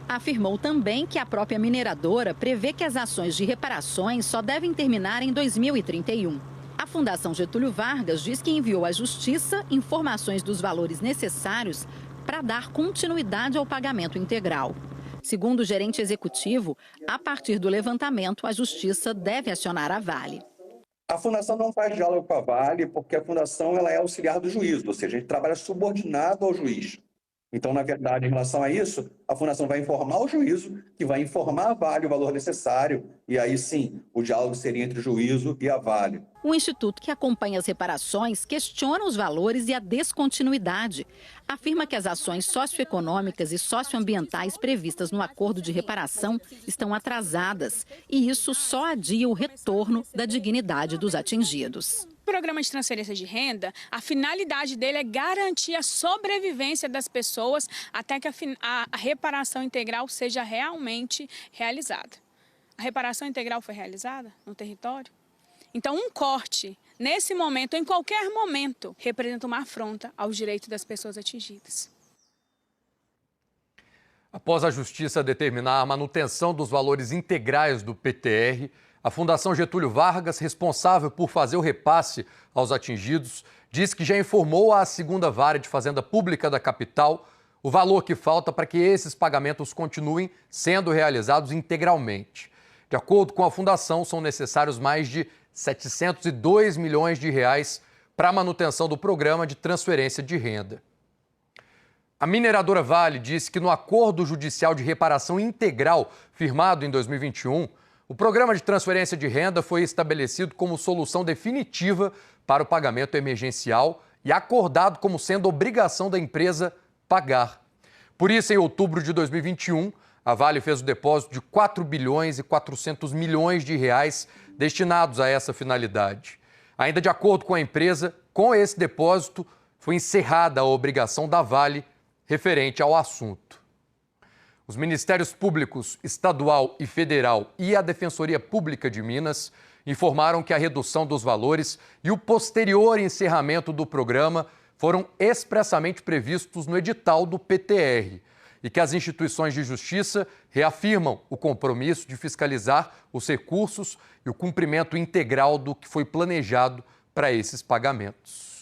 Afirmou também que a própria mineradora prevê que as ações de reparações só devem terminar em 2031. A Fundação Getúlio Vargas diz que enviou à Justiça informações dos valores necessários para dar continuidade ao pagamento integral. Segundo o gerente executivo, a partir do levantamento, a Justiça deve acionar a Vale. A Fundação não faz diálogo com a Vale porque a Fundação ela é auxiliar do juiz, ou seja, a gente trabalha subordinado ao juiz. Então, na verdade, em relação a isso, a Fundação vai informar o juízo, que vai informar a Vale o valor necessário, e aí sim, o diálogo seria entre o juízo e a Vale. O instituto que acompanha as reparações questiona os valores e a descontinuidade. Afirma que as ações socioeconômicas e socioambientais previstas no acordo de reparação estão atrasadas, e isso só adia o retorno da dignidade dos atingidos. programa de transferência de renda, a finalidade dele é garantir a sobrevivência das pessoas até que a reparação integral seja realmente realizada. A reparação integral foi realizada no território? Então, um corte, nesse momento, em qualquer momento, representa uma afronta aos direitos das pessoas atingidas. Após a Justiça determinar a manutenção dos valores integrais do PTR, a Fundação Getúlio Vargas, responsável por fazer o repasse aos atingidos, diz que já informou à segunda Vara de Fazenda Pública da capital o valor que falta para que esses pagamentos continuem sendo realizados integralmente. De acordo com a Fundação, são necessários mais de 702 milhões de reais para a manutenção do programa de transferência de renda. A mineradora Vale disse que no acordo judicial de reparação integral firmado em 2021, o programa de transferência de renda foi estabelecido como solução definitiva para o pagamento emergencial e acordado como sendo obrigação da empresa pagar. Por isso, em outubro de 2021, a Vale fez o depósito de 4 bilhões e 400 milhões de reais destinados a essa finalidade. Ainda de acordo com a empresa, com esse depósito foi encerrada a obrigação da Vale referente ao assunto. Os Ministérios Públicos Estadual e Federal e a Defensoria Pública de Minas informaram que a redução dos valores e o posterior encerramento do programa foram expressamente previstos no edital do PTR e que as instituições de justiça reafirmam o compromisso de fiscalizar os recursos e o cumprimento integral do que foi planejado para esses pagamentos.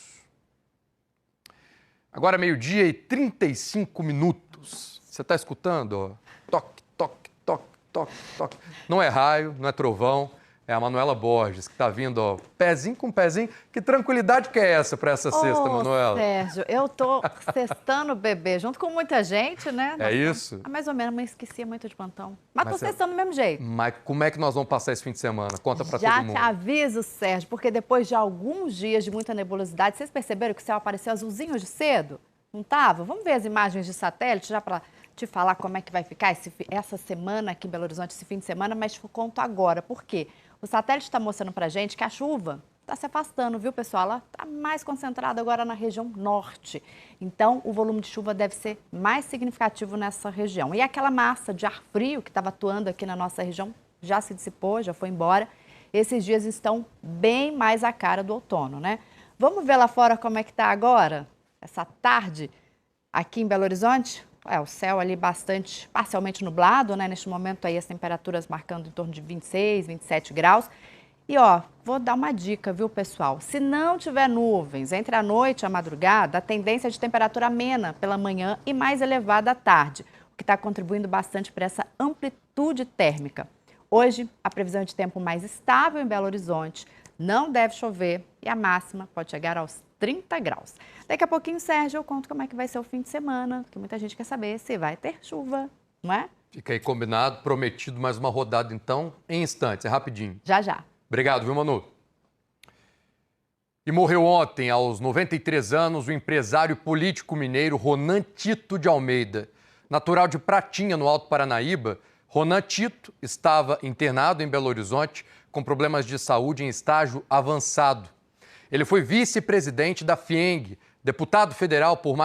Agora, 12h35. Você está escutando? Ó. Toque, toque, toque, toque, toque. Não é raio, não é trovão, é a Manuela Borges que está vindo, ó, pezinho com pezinho. Que tranquilidade que é essa para essa sexta, Manuela? Sérgio, eu tô sextando o bebê junto com muita gente, né? É isso? Mais ou menos, mas esquecia muito de plantão. Mas tô sextando do mesmo jeito. Mas como é que nós vamos passar esse fim de semana? Conta para todo mundo. Já te aviso, Sérgio, porque depois de alguns dias de muita nebulosidade, vocês perceberam que o céu apareceu azulzinho hoje cedo? Não tava? Vamos ver as imagens de satélite já para te falar como é que vai ficar essa semana aqui em Belo Horizonte, esse fim de semana, mas te conto agora. Por quê? O satélite está mostrando para a gente que a chuva está se afastando, viu, pessoal? Ela está mais concentrada agora na região norte. Então, o volume de chuva deve ser mais significativo nessa região. E aquela massa de ar frio que estava atuando aqui na nossa região já se dissipou, já foi embora. Esses dias estão bem mais a cara do outono, né? Vamos ver lá fora como é que está agora, essa tarde, aqui em Belo Horizonte? O céu ali parcialmente nublado, né? Neste momento aí as temperaturas marcando em torno de 26, 27 graus. E ó, vou dar uma dica, viu, pessoal? Se não tiver nuvens entre a noite e a madrugada, a tendência é de temperatura amena pela manhã e mais elevada à tarde, o que está contribuindo bastante para essa amplitude térmica. Hoje, a previsão é de tempo mais estável em Belo Horizonte, não deve chover e a máxima pode chegar aos 30 graus. Daqui a pouquinho, Sérgio, eu conto como é que vai ser o fim de semana, porque muita gente quer saber se vai ter chuva, não é? Fica aí combinado, prometido mais uma rodada, então, em instantes, é rapidinho. Já, já. Obrigado, viu, Manu? E morreu ontem, aos 93 anos, o empresário político mineiro Ronan Tito de Almeida. Natural de Pratinha, no Alto Paranaíba, Ronan Tito estava internado em Belo Horizonte com problemas de saúde em estágio avançado. Ele foi vice-presidente da FIENG, deputado federal por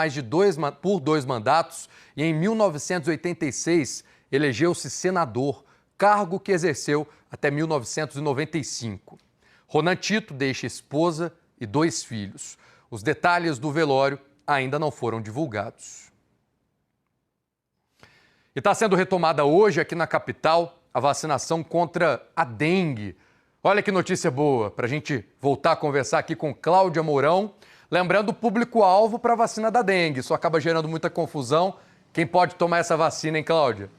dois mandatos e, em 1986, elegeu-se senador, cargo que exerceu até 1995. Ronan Tito deixa esposa e 2 filhos. Os detalhes do velório ainda não foram divulgados. E está sendo retomada hoje aqui na capital a vacinação contra a dengue. Olha que notícia boa para a gente voltar a conversar aqui com Cláudia Mourão. Lembrando o público-alvo para a vacina da dengue. Isso acaba gerando muita confusão. Quem pode tomar essa vacina, hein, Cláudia?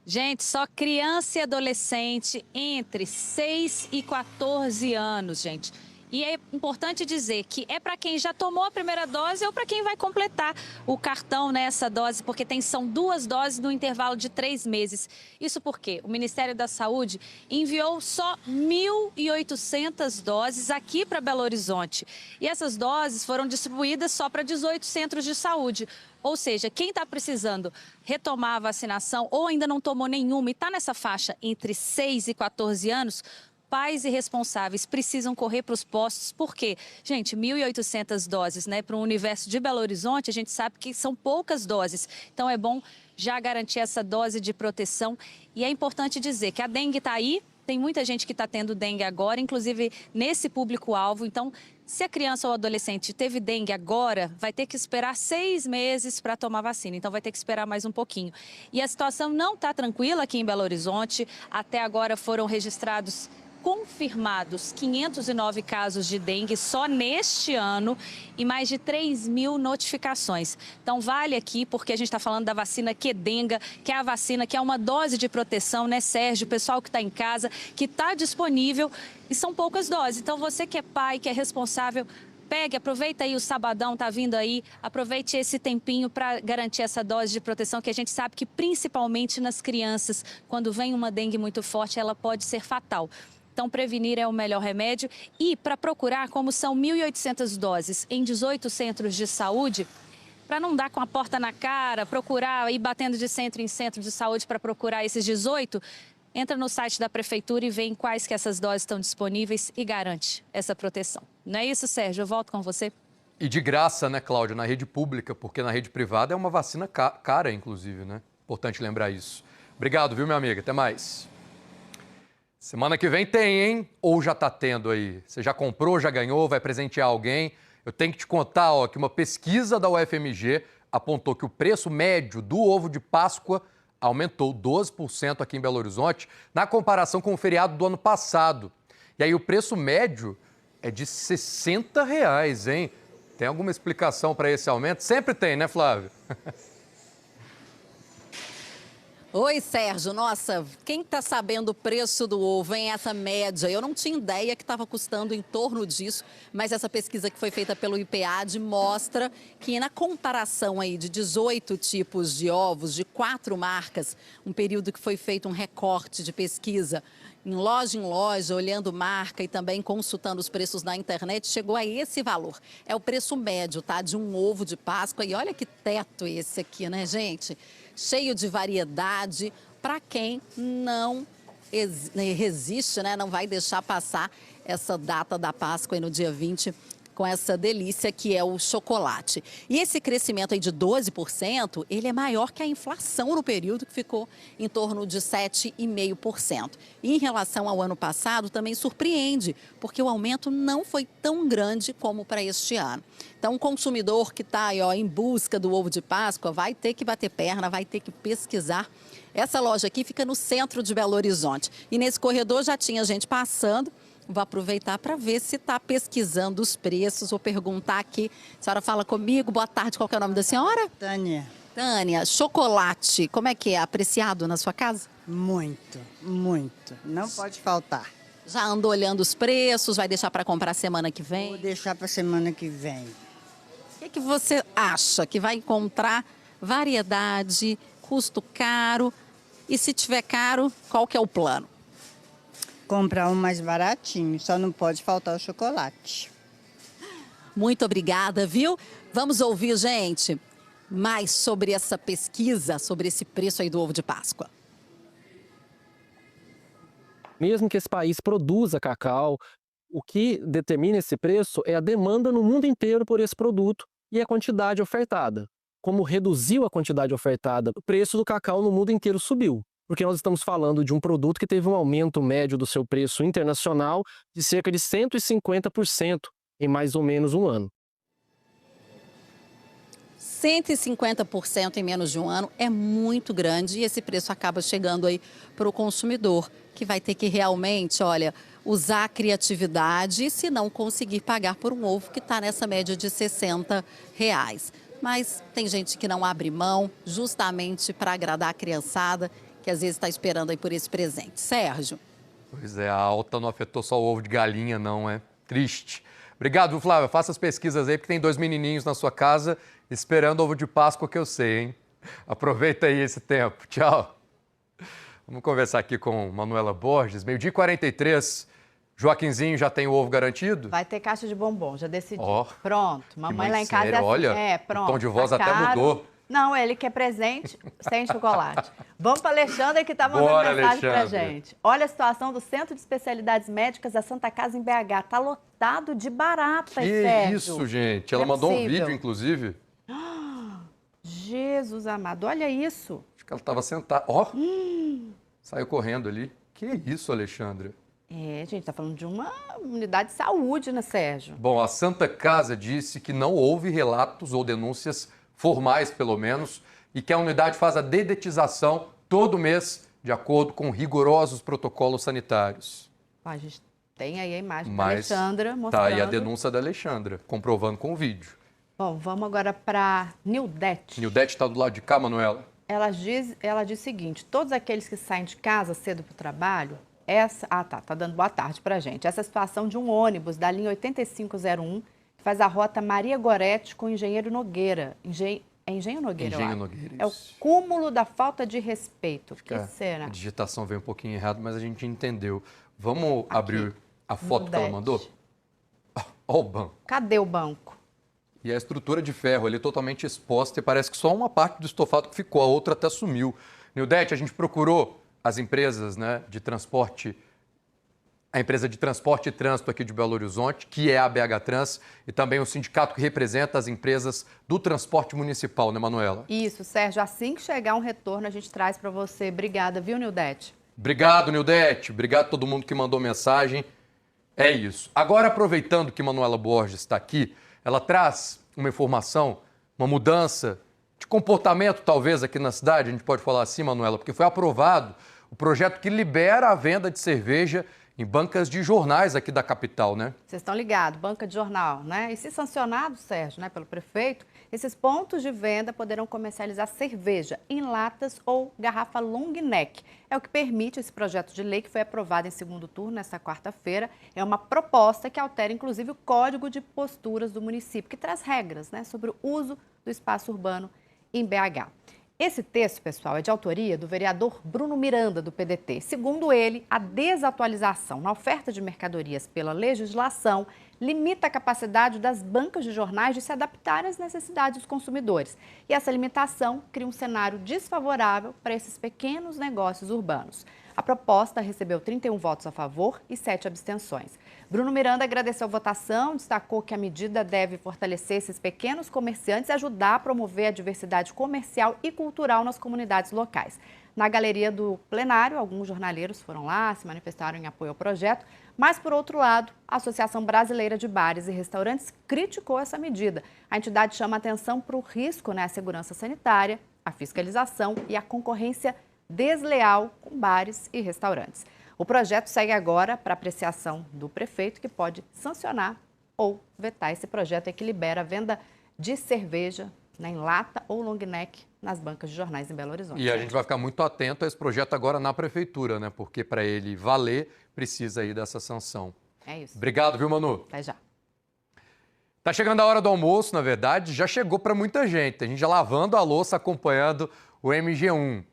Gente, só criança e adolescente entre 6 e 14 anos, gente. E é importante dizer que é para quem já tomou a primeira dose ou para quem vai completar o cartão nessa dose, porque são 2 doses no intervalo de 3 meses. Isso porque o Ministério da Saúde enviou só 1.800 doses aqui para Belo Horizonte. E essas doses foram distribuídas só para 18 centros de saúde. Ou seja, quem está precisando retomar a vacinação ou ainda não tomou nenhuma e está nessa faixa entre 6 e 14 anos, pais irresponsáveis precisam correr para os postos, porque, gente, 1.800 doses, né, para o universo de Belo Horizonte, a gente sabe que são poucas doses. Então, é bom já garantir essa dose de proteção. E é importante dizer que a dengue está aí, tem muita gente que está tendo dengue agora, inclusive nesse público-alvo. Então, se a criança ou adolescente teve dengue agora, vai ter que esperar 6 meses para tomar vacina. Então, vai ter que esperar mais um pouquinho. E a situação não está tranquila aqui em Belo Horizonte. Até agora foram registrados confirmados 509 casos de dengue só neste ano e mais de 3.000 notificações. Então, vale aqui, porque a gente está falando da vacina Qdenga, que é a vacina que é uma dose de proteção, né, Sérgio? O pessoal que está em casa, que está disponível e são poucas doses. Então, você que é pai, que é responsável, pegue, aproveita aí o sabadão, tá vindo aí, aproveite esse tempinho para garantir essa dose de proteção, que a gente sabe que principalmente nas crianças, quando vem uma dengue muito forte, ela pode ser fatal. Então, prevenir é o melhor remédio. E para procurar, como são 1.800 doses em 18 centros de saúde, para não dar com a porta na cara, procurar, ir batendo de centro em centro de saúde para procurar esses 18, entra no site da prefeitura e vê em quais que essas doses estão disponíveis e garante essa proteção. Não é isso, Sérgio? Eu volto com você. E de graça, né, Cláudia, na rede pública, porque na rede privada é uma vacina cara, inclusive, né? Importante lembrar isso. Obrigado, viu, minha amiga? Até mais. Semana que vem tem, hein? Ou já tá tendo aí? Você já comprou, já ganhou, vai presentear alguém? Eu tenho que te contar, ó, que uma pesquisa da UFMG apontou que o preço médio do ovo de Páscoa aumentou 12% aqui em Belo Horizonte, na comparação com o feriado do ano passado. E aí o preço médio é de R$ 60, hein? Tem alguma explicação para esse aumento? Sempre tem, né, Flávio? Oi, Sérgio. Nossa, quem está sabendo o preço do ovo, hein? Essa média? Eu não tinha ideia que estava custando em torno disso, mas essa pesquisa que foi feita pelo IPAD mostra que na comparação aí de 18 tipos de ovos, de 4 marcas, um período que foi feito um recorte de pesquisa, em loja, olhando marca e também consultando os preços na internet, chegou a esse valor. É o preço médio, tá? De um ovo de Páscoa. E olha que teto esse aqui, né, gente? Cheio de variedade, para quem não resiste, né? Não vai deixar passar essa data da Páscoa aí no dia 20, com essa delícia que é o chocolate. E esse crescimento aí de 12%, ele é maior que a inflação no período, que ficou em torno de 7,5%. E em relação ao ano passado, também surpreende, porque o aumento não foi tão grande como para este ano. Então, o consumidor que está aí, ó, em busca do ovo de Páscoa vai ter que bater perna, vai ter que pesquisar. Essa loja aqui fica no centro de Belo Horizonte. E nesse corredor já tinha gente passando. Vou aproveitar para ver se está pesquisando os preços. Vou perguntar aqui. A senhora fala comigo. Boa tarde. Qual que é o nome da senhora? Tânia. Tânia, chocolate. Como é que é? Apreciado na sua casa? Muito, muito. Não pode faltar. Já andou olhando os preços? Vai deixar para comprar semana que vem? Vou deixar para semana que vem. O que você acha que vai encontrar variedade, custo caro? E se tiver caro, qual que é o plano? Comprar um mais baratinho, só não pode faltar o chocolate. Muito obrigada, viu? Vamos ouvir, gente, mais sobre essa pesquisa, sobre esse preço aí do ovo de Páscoa. Mesmo que esse país produza cacau, o que determina esse preço é a demanda no mundo inteiro por esse produto e a quantidade ofertada. Como reduziu a quantidade ofertada, o preço do cacau no mundo inteiro subiu. Porque nós estamos falando de um produto que teve um aumento médio do seu preço internacional de cerca de 150% em mais ou menos um ano. 150% em menos de um ano é muito grande e esse preço acaba chegando aí para o consumidor, que vai ter que realmente, olha, usar a criatividade se não conseguir pagar por um ovo que está nessa média de R$ 60. Mas tem gente que não abre mão justamente para agradar a criançada, que às vezes está esperando aí por esse presente. Sérgio. Pois é, a alta não afetou só o ovo de galinha, não, é triste. Obrigado, Flávia. Faça as pesquisas aí, porque tem 2 menininhos na sua casa esperando ovo de Páscoa, que eu sei, hein? Aproveita aí esse tempo. Tchau. Vamos conversar aqui com Manuela Borges. 12h43. Joaquinzinho já tem o ovo garantido? Vai ter caixa de bombom, já decidi. Oh, pronto. Mamãe lá em casa sério, é assim. Olha, pronto. o tom de voz tá até caro. mudou. Não, ele quer presente sem chocolate. Vamos para a Alexandra, que está mandando mensagem para a gente. Olha a situação do Centro de Especialidades Médicas da Santa Casa em BH. Está lotado de baratas, Sérgio. Que isso, gente. Ela mandou um vídeo, inclusive. Jesus amado, olha isso. Acho que ela estava sentada. Ó, saiu correndo ali. Que isso, Alexandra? É, gente, está falando de uma unidade de saúde, né, Sérgio? Bom, a Santa Casa disse que não houve relatos ou denúncias formais, pelo menos, e que a unidade faz a dedetização todo mês, de acordo com rigorosos protocolos sanitários. A gente tem aí a imagem da Alexandra mostrando. Tá aí a denúncia da Alexandra, comprovando com o vídeo. Bom, vamos agora para Nildete. Nildete está do lado de cá, Manuela. Ela diz o seguinte, todos aqueles que saem de casa cedo para o trabalho, tá dando boa tarde para a gente. Essa situação de um ônibus da linha 8501, que faz a rota Maria Gorete com Engenheiro Nogueira. Engenho Nogueira, Engenho Nogueira, é o cúmulo da falta de respeito. Que será? A digitação veio um pouquinho errado, mas a gente entendeu. Vamos abrir a foto que ela mandou? Olha o banco. Cadê o banco? E a estrutura de ferro ali totalmente exposta e parece que só uma parte do estofado que ficou, a outra até sumiu. Nildete, a gente procurou as empresas, né, de transporte, a empresa de transporte e trânsito aqui de Belo Horizonte, que é a BH Trans, e também o sindicato que representa as empresas do transporte municipal, né, Manuela? Isso, Sérgio. Assim que chegar um retorno, a gente traz para você. Obrigada, viu, Nildete? Obrigado, Nildete. Obrigado a todo mundo que mandou mensagem. É isso. Agora, aproveitando que Manuela Borges está aqui, ela traz uma informação, uma mudança de comportamento, talvez, aqui na cidade, a gente pode falar assim, Manuela, porque foi aprovado o projeto que libera a venda de cerveja em bancas de jornais aqui da capital, né? Vocês estão ligados, banca de jornal, né? E se sancionado, Sérgio, né, pelo prefeito, esses pontos de venda poderão comercializar cerveja em latas ou garrafa long neck. É o que permite esse projeto de lei que foi aprovado em segundo turno nesta quarta-feira. É uma proposta que altera, inclusive, o Código de Posturas do município, que traz regras, né, sobre o uso do espaço urbano em BH. Esse texto, pessoal, é de autoria do vereador Bruno Miranda, do PDT. Segundo ele, a desatualização na oferta de mercadorias pela legislação limita a capacidade das bancas de jornais de se adaptarem às necessidades dos consumidores. E essa limitação cria um cenário desfavorável para esses pequenos negócios urbanos. A proposta recebeu 31 votos a favor e 7 abstenções. Bruno Miranda agradeceu a votação, destacou que a medida deve fortalecer esses pequenos comerciantes e ajudar a promover a diversidade comercial e cultural nas comunidades locais. Na galeria do plenário, alguns jornaleiros foram lá, se manifestaram em apoio ao projeto, mas, por outro lado, a Associação Brasileira de Bares e Restaurantes criticou essa medida. A entidade chama atenção para o risco à segurança sanitária, a fiscalização e a concorrência desleal com bares e restaurantes. O projeto segue agora para apreciação do prefeito, que pode sancionar ou vetar esse projeto que libera a venda de cerveja em lata ou long neck nas bancas de jornais em Belo Horizonte. E a gente vai ficar muito atento a esse projeto agora na prefeitura, né? Porque para ele valer, precisa aí dessa sanção. É isso. Obrigado, viu, Manu? Até já. Tá chegando a hora do almoço, na verdade, já chegou para muita gente. A gente já lavando a louça, acompanhando o MG1.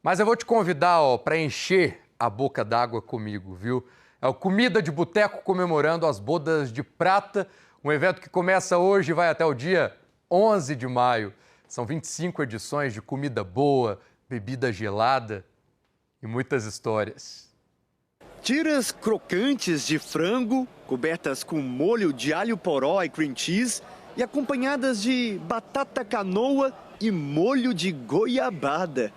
Mas eu vou te convidar, para encher a boca d'água comigo, viu? É o Comida de Boteco comemorando as bodas de prata, um evento que começa hoje e vai até o dia 11 de maio. São 25 edições de comida boa, bebida gelada e muitas histórias. Tiras crocantes de frango, cobertas com molho de alho poró e cream cheese e acompanhadas de batata canoa e molho de goiabada.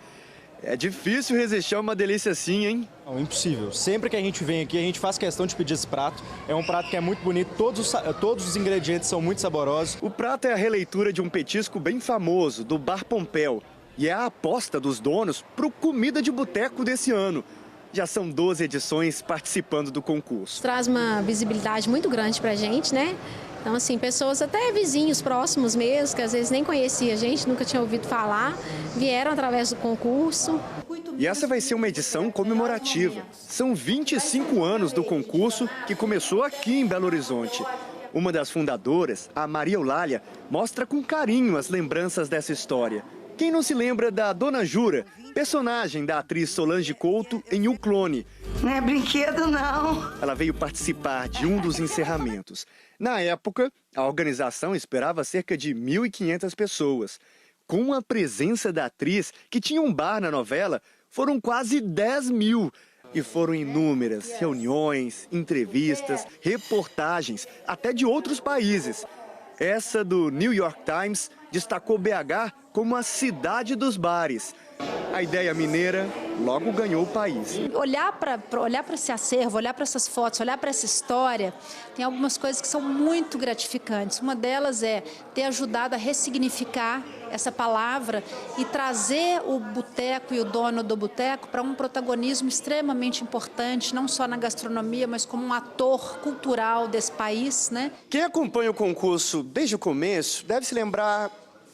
É difícil resistir a uma delícia assim, hein? Não, impossível. Sempre que a gente vem aqui, a gente faz questão de pedir esse prato. É um prato que é muito bonito, todos os ingredientes são muito saborosos. O prato é a releitura de um petisco bem famoso, do Bar Pompéu. E é a aposta dos donos pro Comida de Boteco desse ano. Já são 12 edições participando do concurso. Traz uma visibilidade muito grande pra gente, né? Então, assim, pessoas até vizinhos próximos mesmo, que às vezes nem conhecia a gente, nunca tinha ouvido falar, vieram através do concurso. E essa vai ser uma edição comemorativa. São 25 anos do concurso que começou aqui em Belo Horizonte. Uma das fundadoras, a Maria Eulália, mostra com carinho as lembranças dessa história. Quem não se lembra da Dona Jura, personagem da atriz Solange Couto em O Clone? Não é brinquedo, não. Ela veio participar de um dos encerramentos. Na época, a organização esperava cerca de 1.500 pessoas. Com a presença da atriz, que tinha um bar na novela, foram quase 10 mil. E foram inúmeras reuniões, entrevistas, reportagens, até de outros países. Essa do New York Times destacou BH como a cidade dos bares. A ideia mineira logo ganhou o país. Olhar para esse acervo, olhar para essas fotos, olhar para essa história, tem algumas coisas que são muito gratificantes. Uma delas é ter ajudado a ressignificar essa palavra e trazer o boteco e o dono do boteco para um protagonismo extremamente importante, não só na gastronomia, mas como um ator cultural desse país, né? Quem acompanha o concurso desde o começo deve se lembrar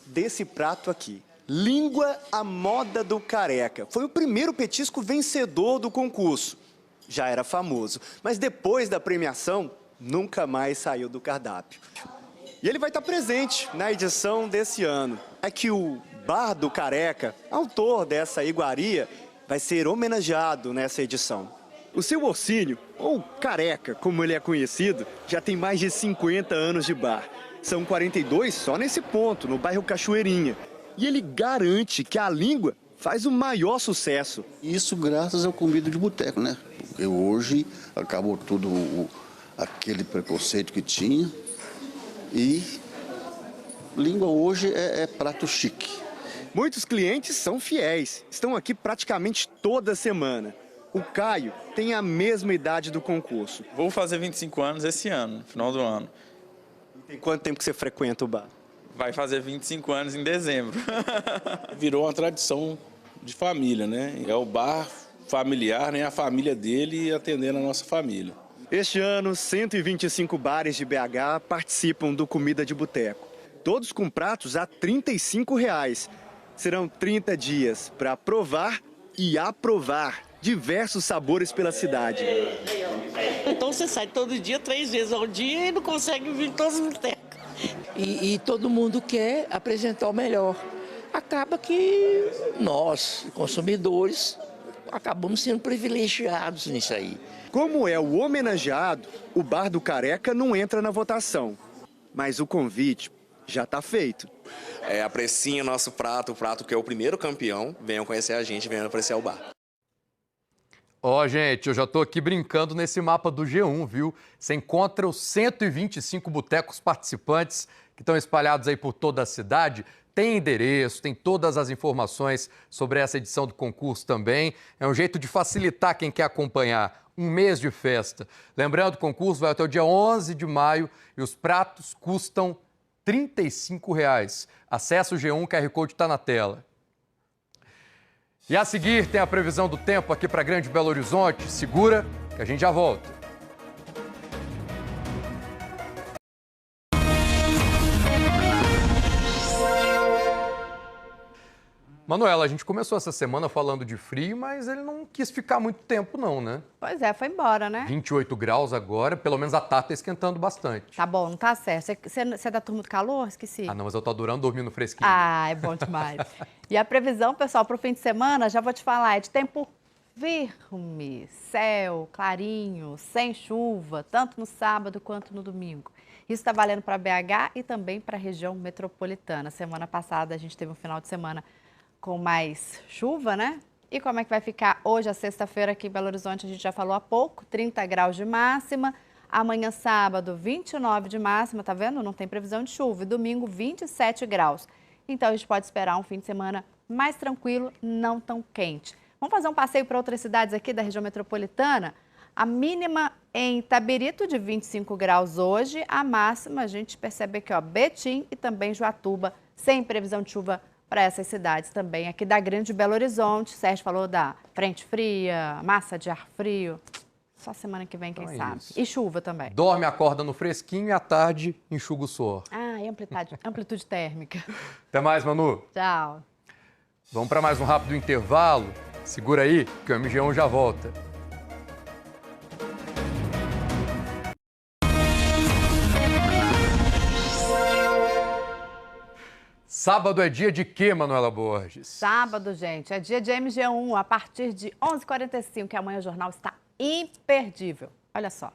desse prato aqui. Língua à moda do Careca. Foi o primeiro petisco vencedor do concurso. Já era famoso, mas depois da premiação, nunca mais saiu do cardápio. E ele vai estar presente na edição desse ano. É que o Bar do Careca, autor dessa iguaria, vai ser homenageado nessa edição. O seu Orsínio, ou Careca, como ele é conhecido, já tem mais de 50 anos de bar. São 42 só nesse ponto, no bairro Cachoeirinha. E ele garante que a língua faz o maior sucesso. Isso graças ao comida de boteco, né? Porque hoje acabou tudo aquele preconceito que tinha. E língua hoje é prato chique. Muitos clientes são fiéis, estão aqui praticamente toda semana. O Caio tem a mesma idade do concurso. Vou fazer 25 anos esse ano, no final do ano. E tem quanto tempo que você frequenta o bar? Vai fazer 25 anos em dezembro. Virou uma tradição de família, né? É o bar familiar, né? A família dele atendendo a nossa família. Este ano, 125 bares de BH participam do Comida de Boteco. Todos com pratos a R$ 35. Serão 30 dias para provar e aprovar diversos sabores pela cidade. Então você sai todo dia, 3 vezes ao dia e não consegue vir em todos os botecos. E todo mundo quer apresentar o melhor. Acaba que nós, consumidores, acabamos sendo privilegiados nisso aí. Como é o homenageado, o Bar do Careca não entra na votação. Mas o convite já está feito. Apreciem nosso prato, o prato que é o primeiro campeão. Venham conhecer a gente, venham apreciar o bar. Gente, eu já estou aqui brincando nesse mapa do G1, viu? Você encontra os 125 botecos participantes que estão espalhados aí por toda a cidade. Tem endereço, tem todas as informações sobre essa edição do concurso também. É um jeito de facilitar quem quer acompanhar. Um mês de festa. Lembrando, o concurso vai até o dia 11 de maio e os pratos custam R$ 35. Acesse o G1, o QR Code está na tela. E a seguir tem a previsão do tempo aqui para Grande Belo Horizonte. Segura que a gente já volta. Manuela, a gente começou essa semana falando de frio, mas ele não quis ficar muito tempo não, né? Pois é, foi embora, né? 28 graus agora, pelo menos a tarde está esquentando bastante. Tá bom, não tá certo. Você é da turma do calor? Esqueci. Ah, não, mas eu tô adorando dormir no fresquinho. Ah, é bom demais. E a previsão, pessoal, para o fim de semana, já vou te falar, é de tempo firme, céu clarinho, sem chuva, tanto no sábado quanto no domingo. Isso está valendo para BH e também para a região metropolitana. Semana passada a gente teve um final de semana com mais chuva, né? E como é que vai ficar hoje, a sexta-feira, aqui em Belo Horizonte, a gente já falou há pouco, 30 graus de máxima. Amanhã, sábado, 29 de máxima, tá vendo? Não tem previsão de chuva. E domingo, 27 graus. Então, a gente pode esperar um fim de semana mais tranquilo, não tão quente. Vamos fazer um passeio para outras cidades aqui da região metropolitana? A mínima em Itabirito, de 25 graus hoje. A máxima, a gente percebe aqui, ó, Betim e também Joatuba, sem previsão de chuva para essas cidades também, aqui da Grande Belo Horizonte. Sérgio falou da frente fria, massa de ar frio. Só semana que vem, quem sabe. Isso. E chuva também. Dorme, acorda no fresquinho e à tarde enxuga o suor. Ah, e amplitude térmica. Até mais, Manu. Tchau. Vamos para mais um rápido intervalo. Segura aí que o MG1 já volta. Sábado é dia de quê, Manuela Borges? Sábado, gente, é dia de MG1, a partir de 11h45, que amanhã o jornal está imperdível. Olha só.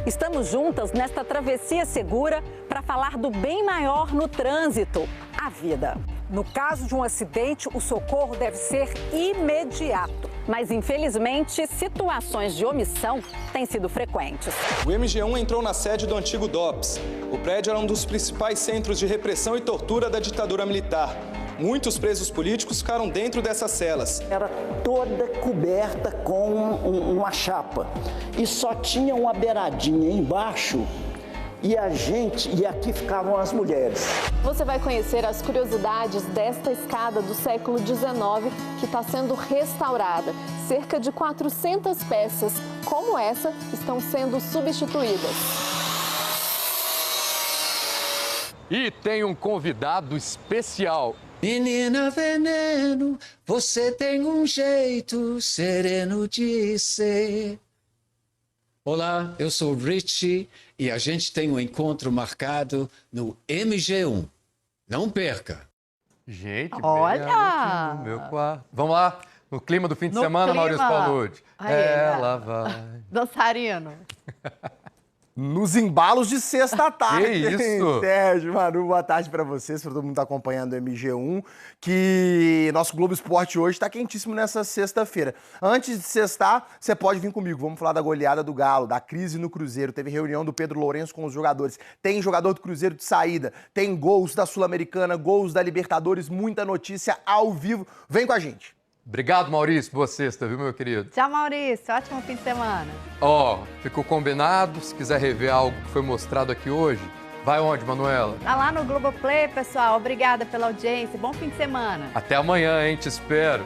Estamos juntas nesta travessia segura para falar do bem maior no trânsito, a vida. No caso de um acidente, o socorro deve ser imediato. Mas, infelizmente, situações de omissão têm sido frequentes. O MG1 entrou na sede do antigo DOPS. O prédio era um dos principais centros de repressão e tortura da ditadura militar. Muitos presos políticos ficaram dentro dessas celas. Era toda coberta com uma chapa e só tinha uma beiradinha embaixo. E aqui ficavam as mulheres. Você vai conhecer as curiosidades desta escada do século XIX que está sendo restaurada. Cerca de 400 peças como essa estão sendo substituídas. E tem um convidado especial. Menina veneno, você tem um jeito sereno de ser. Olá, eu sou o Richie e a gente tem um encontro marcado no MG1. Não perca! Gente, olha! No meu quarto. Vamos lá, no clima do fim de semana, Maurício Paulucci. Ela vai. Dançarino. Nos embalos de sexta-tarde. Que isso? Sérgio, Manu, boa tarde pra vocês, pra todo mundo que tá acompanhando o MG1, que nosso Globo Esporte hoje tá quentíssimo nessa sexta-feira. Antes de sextar, você pode vir comigo, vamos falar da goleada do Galo, da crise no Cruzeiro, teve reunião do Pedro Lourenço com os jogadores, tem jogador do Cruzeiro de saída, tem gols da Sul-Americana, gols da Libertadores, muita notícia ao vivo, vem com a gente. Obrigado, Maurício. Boa sexta, viu, meu querido? Tchau, Maurício. Ótimo fim de semana. Ficou combinado. Se quiser rever algo que foi mostrado aqui hoje, vai onde, Manuela? Tá lá no Globoplay, pessoal. Obrigada pela audiência. Bom fim de semana. Até amanhã, hein? Te espero.